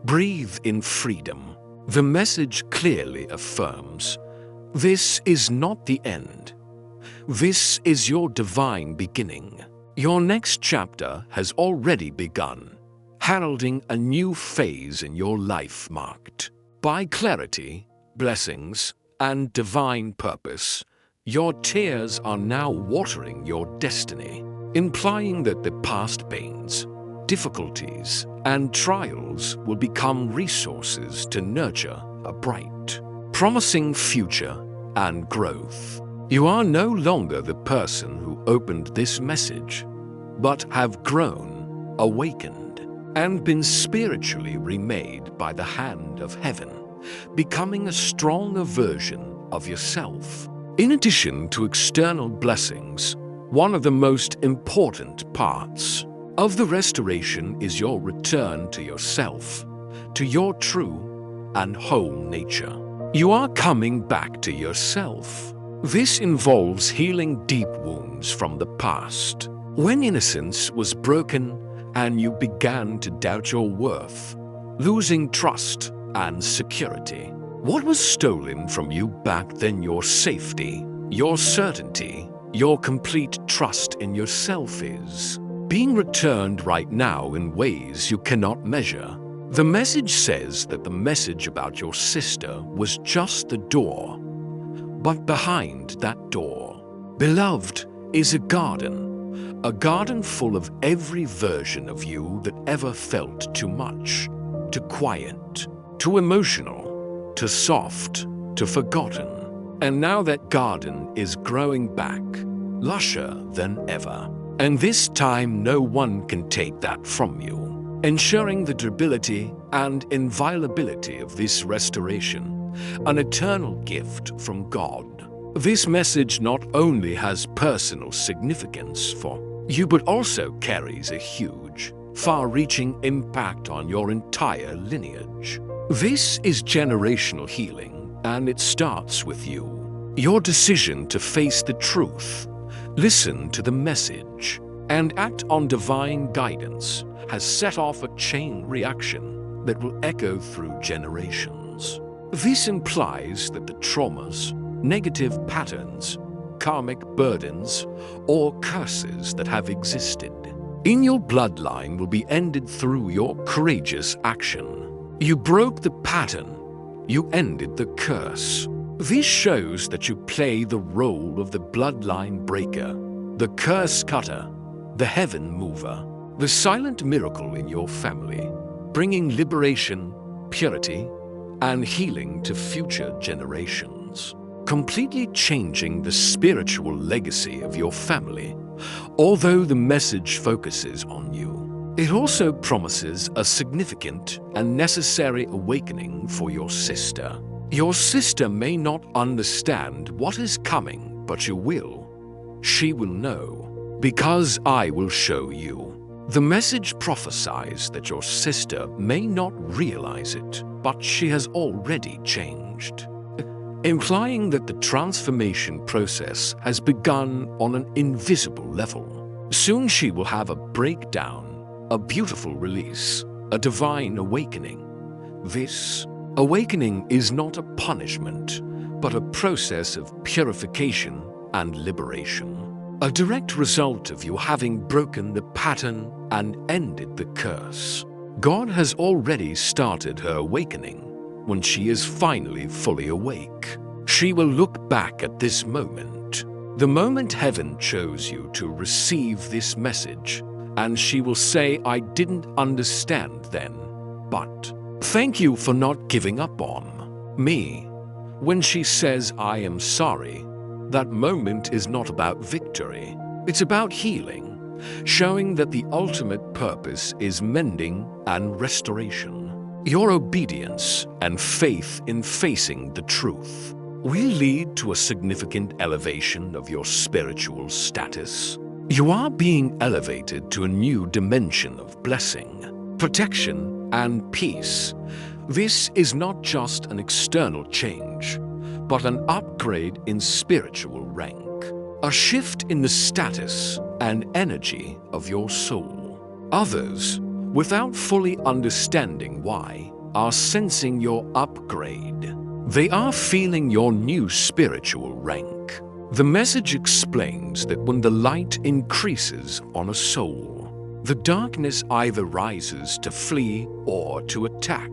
breathe in freedom. The message clearly affirms, this is not the end. This is your divine beginning. Your next chapter has already begun, heralding a new phase in your life marked by clarity, blessings, and divine purpose. Your tears are now watering your destiny, implying that the past pains, difficulties, and trials will become resources to nurture a bright, promising future and growth. You are no longer the person who opened this message, but have grown, awakened, and been spiritually remade by the hand of heaven, becoming a stronger version of yourself. In addition to external blessings, one of the most important parts of the restoration is your return to yourself, to your true and whole nature. You are coming back to yourself. This involves healing deep wounds from the past, when innocence was broken and you began to doubt your worth, losing trust and security. What was stolen from you back then? Your safety, your certainty, your complete trust in yourself is being returned right now in ways you cannot measure. The message says that the message about your sister was just the door, but behind that door, beloved, is a garden full of every version of you that ever felt too much, too quiet, too emotional, too soft, too forgotten. And now that garden is growing back, lusher than ever. And this time no one can take that from you, ensuring the durability and inviolability of this restoration, an eternal gift from God. This message not only has personal significance for you, but also carries a huge, far-reaching impact on your entire lineage. This is generational healing, and it starts with you. Your decision to face the truth, listen to the message, and act on divine guidance has set off a chain reaction that will echo through generations. This implies that the traumas, negative patterns, karmic burdens, or curses that have existed in your bloodline will be ended through your courageous action. You broke the pattern, you ended the curse. This shows that you play the role of the bloodline breaker, the curse cutter, the heaven mover, the silent miracle in your family, bringing liberation, purity, and healing to future generations, completely changing the spiritual legacy of your family. Although the message focuses on you, it also promises a significant and necessary awakening for your sister. Your sister may not understand what is coming, but you will. She will know, because I will show you. The message prophesies that your sister may not realize it, but she has already changed, implying that the transformation process has begun on an invisible level. Soon she will have a breakdown, a beautiful release, a divine awakening. This awakening is not a punishment, but a process of purification and liberation, a direct result of you having broken the pattern and ended the curse. God has already started her awakening. When she is finally fully awake, she will look back at this moment, the moment heaven chose you to receive this message, and she will say, I didn't understand then, but thank you for not giving up on me. When she says, I am sorry, that moment is not about victory. It's about healing, showing that the ultimate purpose is mending and restoration. Your obedience and faith in facing the truth will lead to a significant elevation of your spiritual status. You are being elevated to a new dimension of blessing, protection, and peace. This is not just an external change, but an upgrade in spiritual rank, a shift in the status and energy of your soul. Others, without fully understanding why, are sensing your upgrade. They are feeling your new spiritual rank. The message explains that when the light increases on a soul, the darkness either rises to flee or to attack,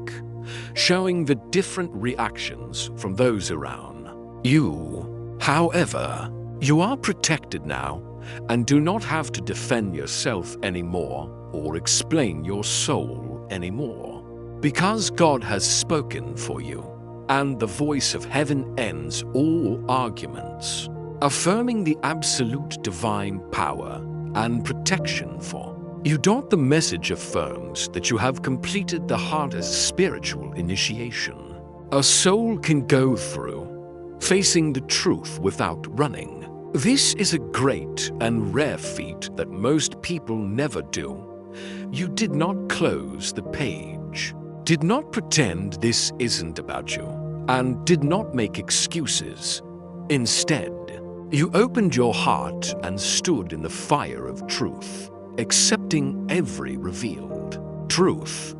showing the different reactions from those around. You, however, you are protected now and do not have to defend yourself anymore or explain your soul anymore, because God has spoken for you, and the voice of heaven ends all arguments, affirming the absolute divine power and protection for you. The message affirms that you have completed the hardest spiritual initiation a soul can go through, facing the truth without running. This is a great and rare feat that most people never do. You did not close the page, did not pretend this isn't about you, and did not make excuses. Instead, you opened your heart and stood in the fire of truth, accepting every revealed truth.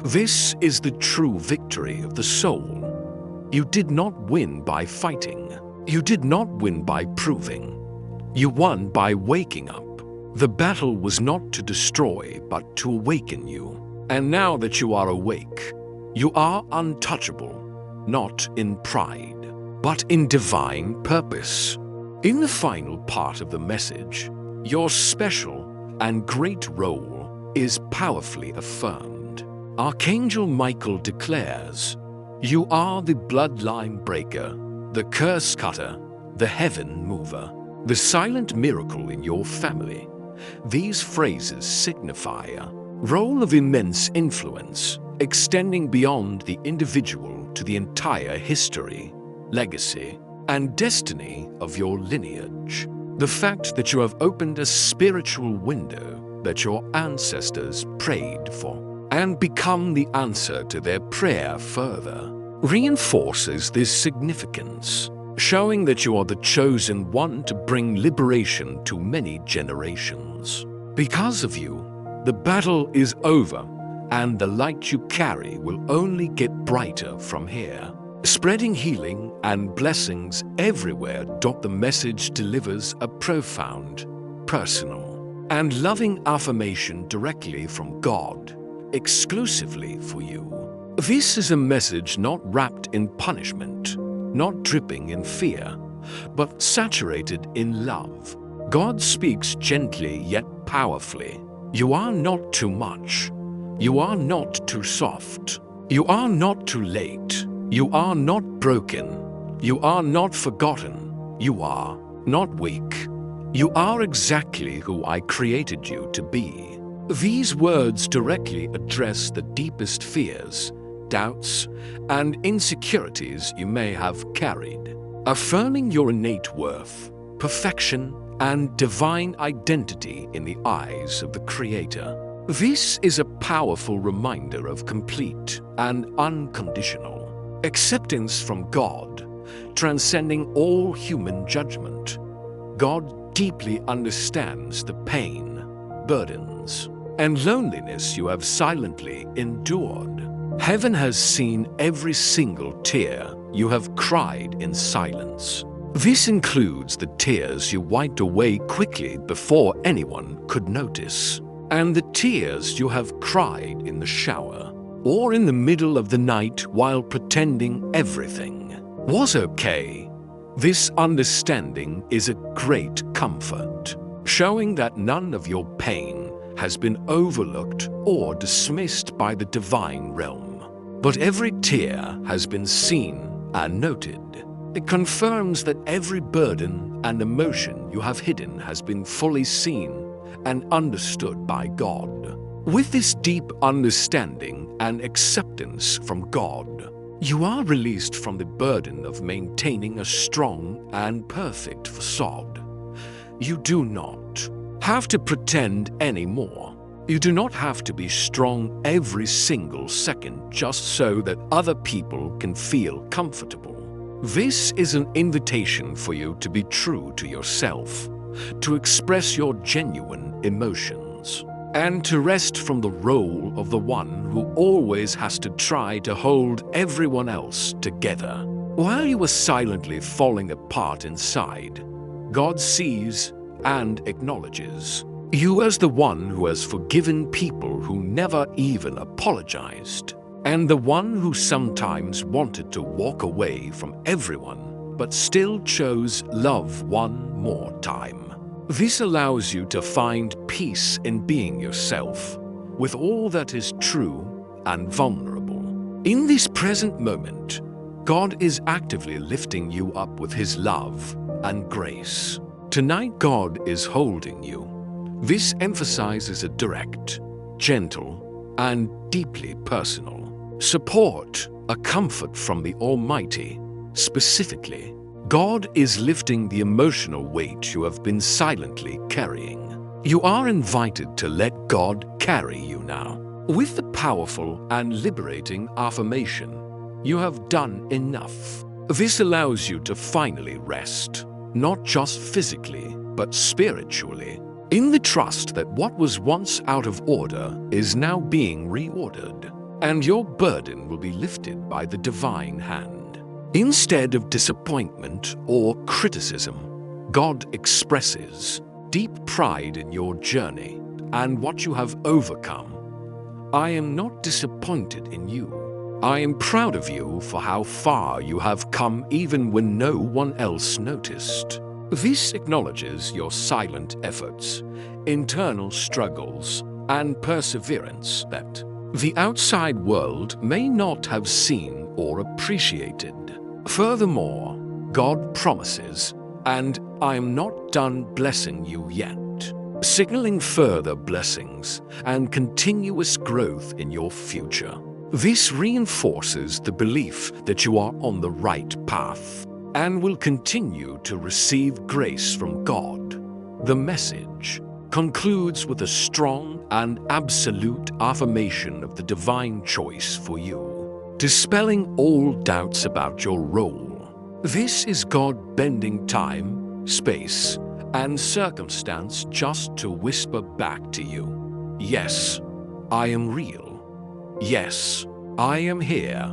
This is the true victory of the soul. You did not win by fighting. You did not win by proving. You won by waking up. The battle was not to destroy, but to awaken you. And now that you are awake, you are untouchable, not in pride, but in divine purpose. In the final part of the message, your special and great role is powerfully affirmed. Archangel Michael declares, "You are the bloodline breaker, the curse cutter, the heaven mover, the silent miracle in your family." These phrases signify a role of immense influence, extending beyond the individual to the entire history, legacy, and destiny of your lineage. The fact that you have opened a spiritual window that your ancestors prayed for and become the answer to their prayer further reinforces this significance, showing that you are the chosen one to bring liberation to many generations. Because of you, the battle is over, and the light you carry will only get brighter from here, spreading healing and blessings everywhere. The message delivers a profound, personal, and loving affirmation directly from God, exclusively for you. This is a message not wrapped in punishment, not dripping in fear, but saturated in love. God speaks gently yet powerfully. You are not too much. You are not too soft. You are not too late. You are not broken. You are not forgotten. You are not weak. You are exactly who I created you to be. These words directly address the deepest fears, doubts, and insecurities you may have carried, affirming your innate worth, perfection, and divine identity in the eyes of the Creator. This is a powerful reminder of complete and unconditional acceptance from God, transcending all human judgment. God deeply understands the pain, burdens, and loneliness you have silently endured. Heaven has seen every single tear you have cried in silence. This includes the tears you wiped away quickly before anyone could notice, and the tears you have cried in the shower or in the middle of the night while pretending everything was okay. This understanding is a great comfort, showing that none of your pain has been overlooked or dismissed by the divine realm, but every tear has been seen and noted. It confirms that every burden and emotion you have hidden has been fully seen and understood by God. With this deep understanding and acceptance from God. You are released from the burden of maintaining a strong and perfect facade. You do not have to pretend anymore. You do not have to be strong every single second just so that other people can feel comfortable. This is an invitation for you to be true to yourself, to express your genuine emotions, and to rest from the role of the one who always has to try to hold everyone else together. While you are silently falling apart inside, God sees and acknowledges you as the one who has forgiven people who never even apologized, and the one who sometimes wanted to walk away from everyone but still chose love one more time. This allows you to find peace in being yourself, with all that is true and vulnerable. In this present moment, God is actively lifting you up with His love and grace. Tonight, God is holding you. This emphasizes a direct, gentle, and deeply personal support, a comfort from the Almighty. Specifically, God is lifting the emotional weight you have been silently carrying. You are invited to let God carry you now. With the powerful and liberating affirmation, "You have done enough." This allows you to finally rest, not just physically, but spiritually, in the trust that what was once out of order is now being reordered, and your burden will be lifted by the divine hand. Instead of disappointment or criticism, God expresses deep pride in your journey and what you have overcome. "I am not disappointed in you. I am proud of you for how far you have come even when no one else noticed." This acknowledges your silent efforts, internal struggles, and perseverance that the outside world may not have seen or appreciated. Furthermore, God promises, "And I am not done blessing you yet," signaling further blessings and continuous growth in your future. This reinforces the belief that you are on the right path and will continue to receive grace from God. The message concludes with a strong and absolute affirmation of the divine choice for you, dispelling all doubts about your role. This is God bending time, space, and circumstance just to whisper back to you, "Yes, I am real. Yes, I am here.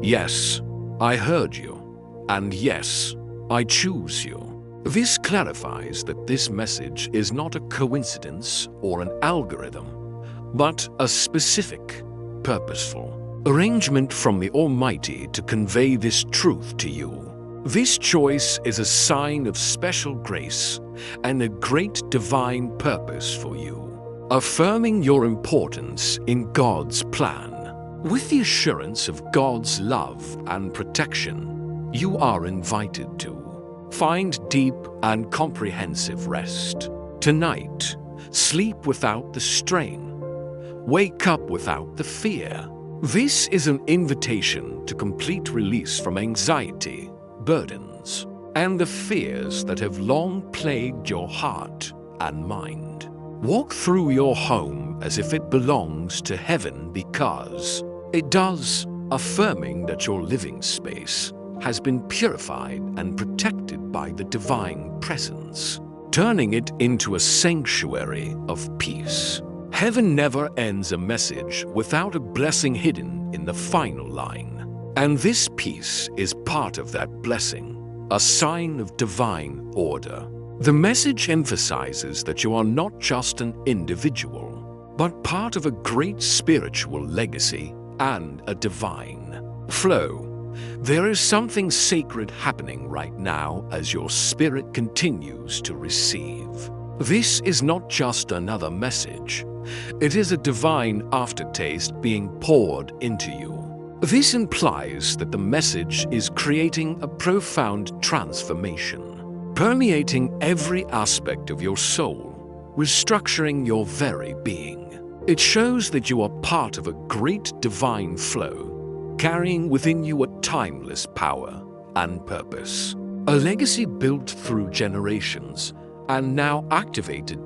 Yes, I heard you. And yes, I choose you." This clarifies that this message is not a coincidence or an algorithm, but a specific, purposeful arrangement from the Almighty to convey this truth to you. This choice is a sign of special grace and a great divine purpose for you, affirming your importance in God's plan. With the assurance of God's love and protection, you are invited to find deep and comprehensive rest. Tonight, sleep without the strain. Wake up without the fear. This is an invitation to complete release from anxiety, burdens, and the fears that have long plagued your heart and mind. Walk through your home as if it belongs to heaven because it does, affirming that your living space has been purified and protected by the divine presence, turning it into a sanctuary of peace. Heaven never ends a message without a blessing hidden in the final line, and this peace is part of that blessing, a sign of divine order. The message emphasizes that you are not just an individual, but part of a great spiritual legacy and a divine flow. There is something sacred happening right now as your spirit continues to receive. This is not just another message. It is a divine aftertaste being poured into you. This implies that the message is creating a profound transformation, permeating every aspect of your soul, restructuring your very being. It shows that you are part of a great divine flow, carrying within you a timeless power and purpose. A legacy built through generations and now activated.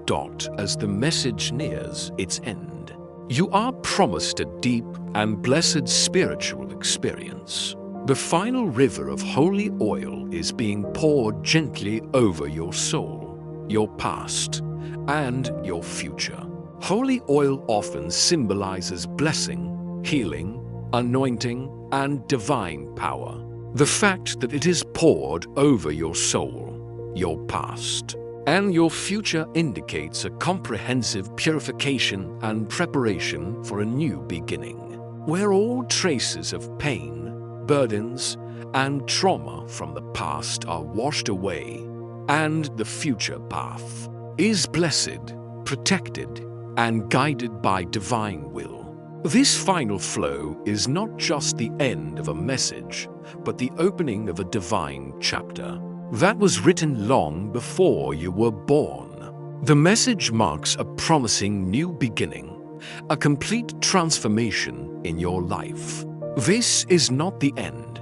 As the message nears its end, you are promised a deep and blessed spiritual experience. The final river of holy oil is being poured gently over your soul, your past, and your future. Holy oil often symbolizes blessing, healing, anointing, and divine power. The fact that it is poured over your soul, your past, and your future indicates a comprehensive purification and preparation for a new beginning, where all traces of pain, burdens, and trauma from the past are washed away, and the future path is blessed, protected, and guided by divine will. This final flow is not just the end of a message, but the opening of a divine chapter that was written long before you were born. The message marks a promising new beginning, a complete transformation in your life. This is not the end.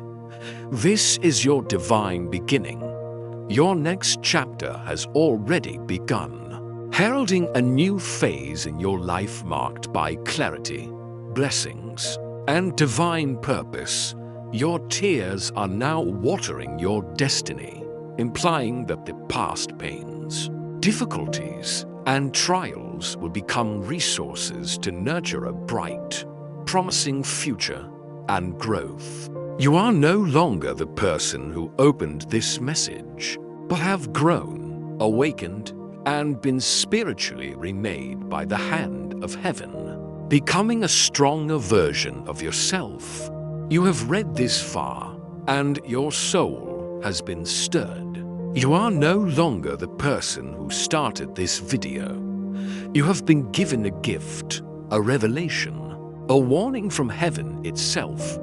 This is your divine beginning. Your next chapter has already begun, heralding a new phase in your life marked by clarity, blessings, and divine purpose. Your tears are now watering your destiny, implying that the past pains, difficulties, and trials will become resources to nurture a bright, promising future and growth. You are no longer the person who opened this message, but have grown, awakened, and been spiritually remade by the hand of heaven, becoming a stronger version of yourself. You have read this far, and your soul has been stirred. You are no longer the person who started this video. You have been given a gift, a revelation, a warning from heaven itself.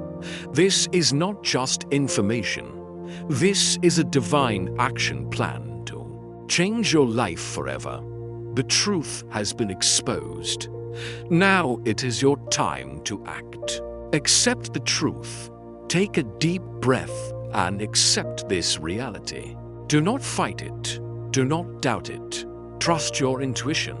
This is not just information. This is a divine action plan to change your life forever. The truth has been exposed. Now it is your time to act. Accept the truth. Take a deep breath and accept this reality. Do not fight it. Do not doubt it. Trust your intuition,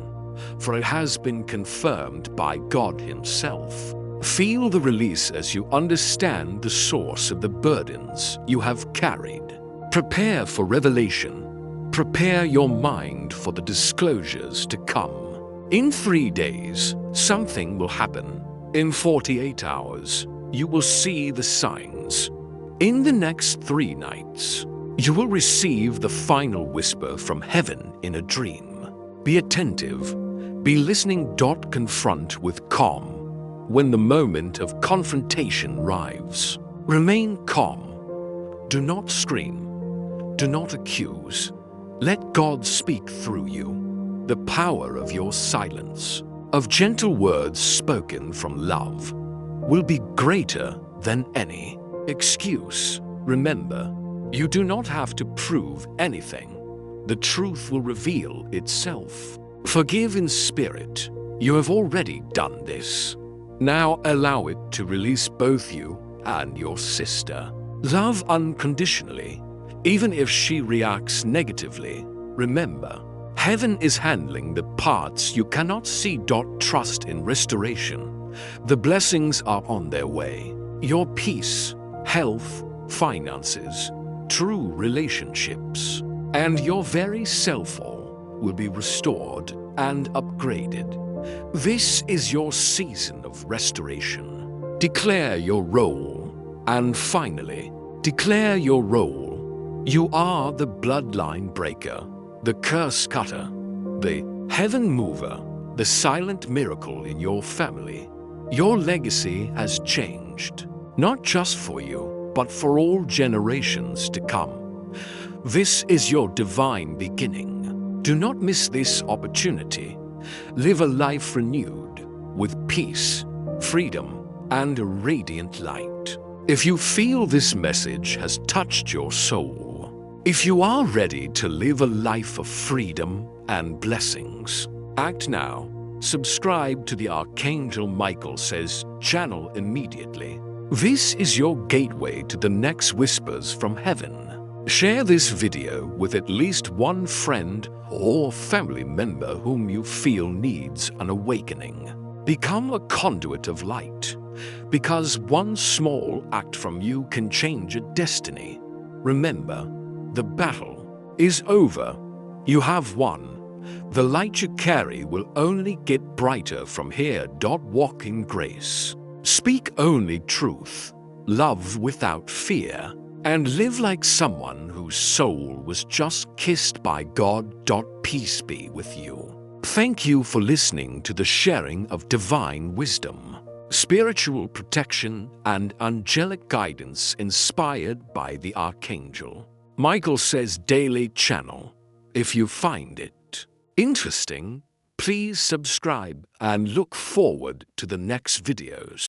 for it has been confirmed by God Himself. Feel the release as you understand the source of the burdens you have carried. Prepare for revelation. Prepare your mind for the disclosures to come. In 3 days, something will happen. In 48 hours, you will see the signs. In the next 3 nights, you will receive the final whisper from heaven in a dream. Be attentive. Be listening. Confront with calm. When the moment of confrontation arrives, remain calm. Do not scream. Do not accuse. Let God speak through you. The power of your silence, of gentle words spoken from love, will be greater than any excuse. Remember, you do not have to prove anything. The truth will reveal itself. Forgive in spirit. You have already done this. Now allow it to release both you and your sister. Love unconditionally, even if she reacts negatively. Remember, heaven is handling the parts you cannot see. Trust in restoration. The blessings are on their way. Your peace, health, finances, true relationships, and your very self will be restored and upgraded. This is your season of restoration. Declare your role, and finally, declare your role. You are the bloodline breaker, the curse cutter, the heaven mover, the silent miracle in your family. Your legacy has changed, not just for you, but for all generations to come. This is your divine beginning. Do not miss this opportunity. Live a life renewed with peace, freedom, and a radiant light. If you feel this message has touched your soul, if you are ready to live a life of freedom and blessings, act now. subscribe to the Archangel Michael Says channel immediately. This is your gateway to the next whispers from heaven. Share this video with at least one friend or family member whom you feel needs an awakening. Become a conduit of light, because one small act from you can change a destiny. Remember, the battle is over. You have won. The light you carry will only get brighter from here. Walk in grace. Speak only truth, love without fear, and live like someone whose soul was just kissed by God. Peace be with you. Thank you for listening to the sharing of divine wisdom, spiritual protection, and angelic guidance inspired by the Archangel Michael Says Daily channel. If you find it interesting, please subscribe and look forward to the next videos.